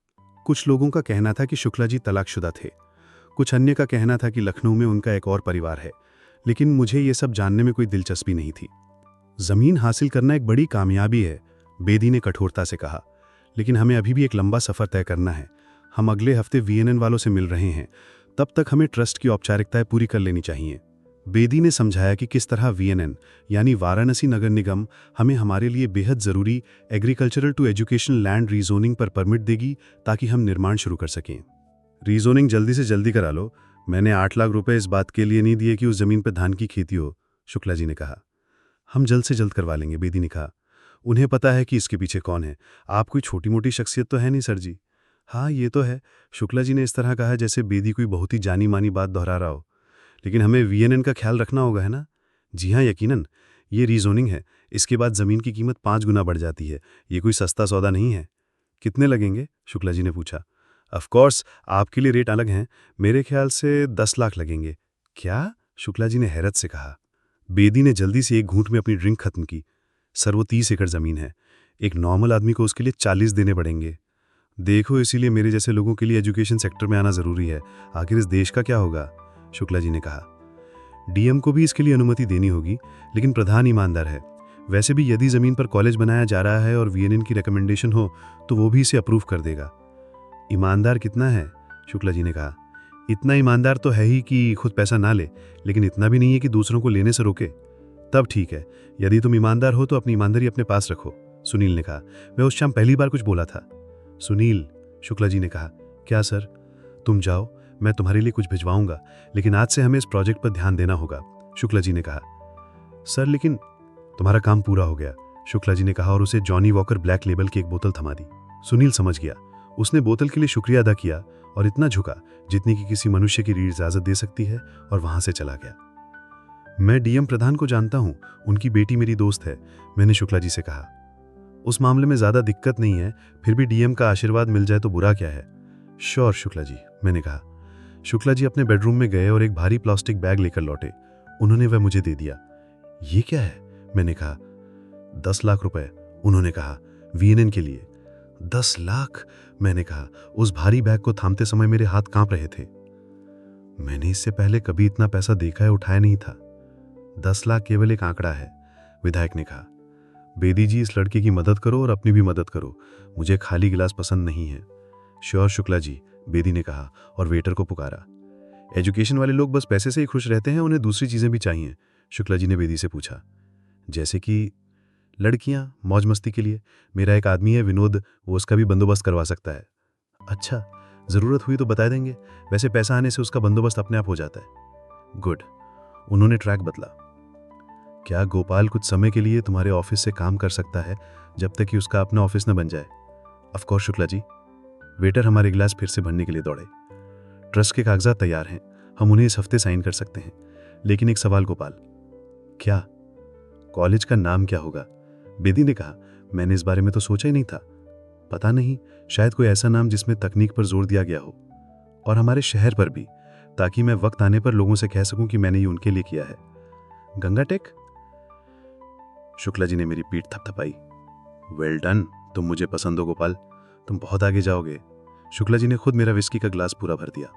कुछ लोगों का कहना था कि शुक्ला जी तलाकशुदा थे। कुछ अन्य का कहना था कि लखनऊ में उनका एक और परिवार है, लेकिन मुझे ये सब जानने में कोई दिलचस्पी नहीं थी। जमीन हासिल करना एक बड़ी कामयाबी है, बेदी ने कठोरता से कहा, लेकिन हमें अभी भी एक लंबा सफर तय करना है। हम अगले हफ्ते वीएनएन वालों से मिल रहे हैं। तब तक हमें ट्रस्ट की औपचारिकताएं पूरी कर लेनी चाहिए। बेदी ने समझाया कि किस तरह वीएनएन यानी वाराणसी नगर निगम हमें हमारे लिए बेहद ज़रूरी एग्रीकल्चरल टू एजुकेशन लैंड रीजोनिंग पर परमिट देगी, ताकि हम निर्माण शुरू कर सकें। रीजोनिंग जल्दी से जल्दी करा लो। मैंने 8 लाख रुपए इस बात के लिए नहीं दिए कि उस जमीन पर धान की खेती हो, शुक्ला जी ने कहा। हम जल्द से जल्द करवा लेंगे, बेदी ने कहा। उन्हें पता है कि इसके पीछे कौन है। आप कोई छोटी मोटी शख्सियत तो है नहीं सर जी। हाँ, ये तो है, शुक्ला जी ने इस तरह कहा जैसे बेदी कोई बहुत ही जानी मानी बात दोहरा रहा हो। लेकिन हमें वीएनएन का ख्याल रखना होगा, है ना? जी हाँ, यकीनन। ये रीजोनिंग है, इसके बाद ज़मीन की कीमत 5 गुना बढ़ जाती है। ये कोई सस्ता सौदा नहीं है। कितने लगेंगे? शुक्ला जी ने पूछा। ऑफ कोर्स, आपके लिए रेट अलग हैं। मेरे ख्याल से 10 लाख लगेंगे। क्या? शुक्ला जी ने हैरत से कहा। बेदी ने जल्दी से एक घूंट में अपनी ड्रिंक खत्म की। सर, वो 30 एकड़ ज़मीन है। एक नॉर्मल आदमी को उसके लिए 40 देने पड़ेंगे। देखो, इसीलिए मेरे जैसे लोगों के लिए एजुकेशन सेक्टर में आना ज़रूरी है। आखिर इस देश का क्या होगा? शुक्ला जी ने कहा। डीएम को भी इसके लिए अनुमति देनी होगी, लेकिन प्रधान ईमानदार है। वैसे भी यदि ज़मीन पर कॉलेज बनाया जा रहा है और वीएनएन की रिकमेंडेशन हो तो वो भी इसे अप्रूव कर देगा। ईमानदार कितना है? शुक्ला जी ने कहा। इतना ईमानदार तो है ही कि खुद पैसा ना ले, लेकिन इतना भी नहीं है कि दूसरों को लेने से रोके। तब ठीक है, यदि तुम ईमानदार हो तो अपनी ईमानदारी अपने पास रखो, सुनील ने कहा। मैं उस शाम पहली बार कुछ बोला था। सुनील, शुक्ला जी ने कहा। क्या सर? तुम जाओ, मैं तुम्हारे लिए कुछ भिजवाऊंगा, लेकिन आज से हमें इस प्रोजेक्ट पर ध्यान देना होगा, शुक्ला जी ने कहा। सर, लेकिन तुम्हारा काम पूरा हो गया, शुक्ला जी ने कहा और उसे जॉनी वॉकर ब्लैक लेबल की एक बोतल थमा दी। सुनील समझ गया। उसने बोतल के लिए शुक्रिया अदा किया और इतना झुका जितनी कि किसी मनुष्य की रीढ़ इजाजत दे सकती है, और वहां से चला गया। मैं डीएम प्रधान को जानता हूं, उनकी बेटी मेरी दोस्त है, मैंने शुक्ला जी से कहा। उस मामले में ज्यादा दिक्कत नहीं है, फिर भी डीएम का आशीर्वाद मिल जाए तो बुरा क्या है? श्योर शुक्ला जी, मैंने कहा। शुक्ला जी अपने बेडरूम में गए और एक भारी प्लास्टिक बैग लेकर लौटे। उन्होंने वह मुझे दे दिया। ये क्या है? मैंने कहा। 10 लाख रुपए, उन्होंने कहा, वीएनएन के लिए। 10 लाख, मैंने कहा। उस भारी बैग को थामते समय मेरे हाथ कांप रहे थे। मैंने इससे पहले कभी इतना पैसा देखा या उठाया नहीं था। 10 लाख केवल एक आंकड़ा है, विधायक ने कहा। बेदी जी, इस लड़के की मदद करो और अपनी भी मदद करो। मुझे खाली गिलास पसंद नहीं है। श्योर शुक्ला जी, बेदी ने कहा और वेटर को पुकारा। एजुकेशन वाले लोग बस पैसे से ही खुश रहते हैं, उन्हें दूसरी चीजें भी चाहिए, शुक्ला जी ने बेदी से पूछा। जैसे कि? लड़कियां, मौज मस्ती के लिए। मेरा एक आदमी है विनोद, वो उसका भी बंदोबस्त करवा सकता है। अच्छा, जरूरत हुई तो बता देंगे। वैसे पैसा आने से उसका बंदोबस्त अपने आप हो जाता है। गुड। उन्होंने ट्रैक बदला। क्या गोपाल कुछ समय के लिए तुम्हारे ऑफिस से काम कर सकता है, जब तक कि उसका अपना ऑफिस न बन जाए? Of course Shukla ji. Waiter हमारे गिलास फिर से भरने के लिए दौड़े। ट्रस्ट के कागजात तैयार हैं, हम उन्हें इस हफ्ते साइन कर सकते हैं। लेकिन एक सवाल गोपाल। क्या? कॉलेज का नाम क्या होगा? बेदी ने कहा। मैंने इस बारे में तो सोचा ही नहीं था। पता नहीं, शायद कोई ऐसा नाम जिसमें तकनीक पर जोर दिया गया हो, और हमारे शहर पर भी, ताकि मैं वक्त आने पर लोगों से कह सकूं कि मैंने ये उनके लिए किया है। गंगा टेक? शुक्ला जी ने मेरी पीठ थपथपाई। वेल डन, तुम मुझे पसंद हो गोपाल, तुम बहुत आगे जाओगे। शुक्ला जी ने खुद मेरा विस्की का ग्लास पूरा भर दिया।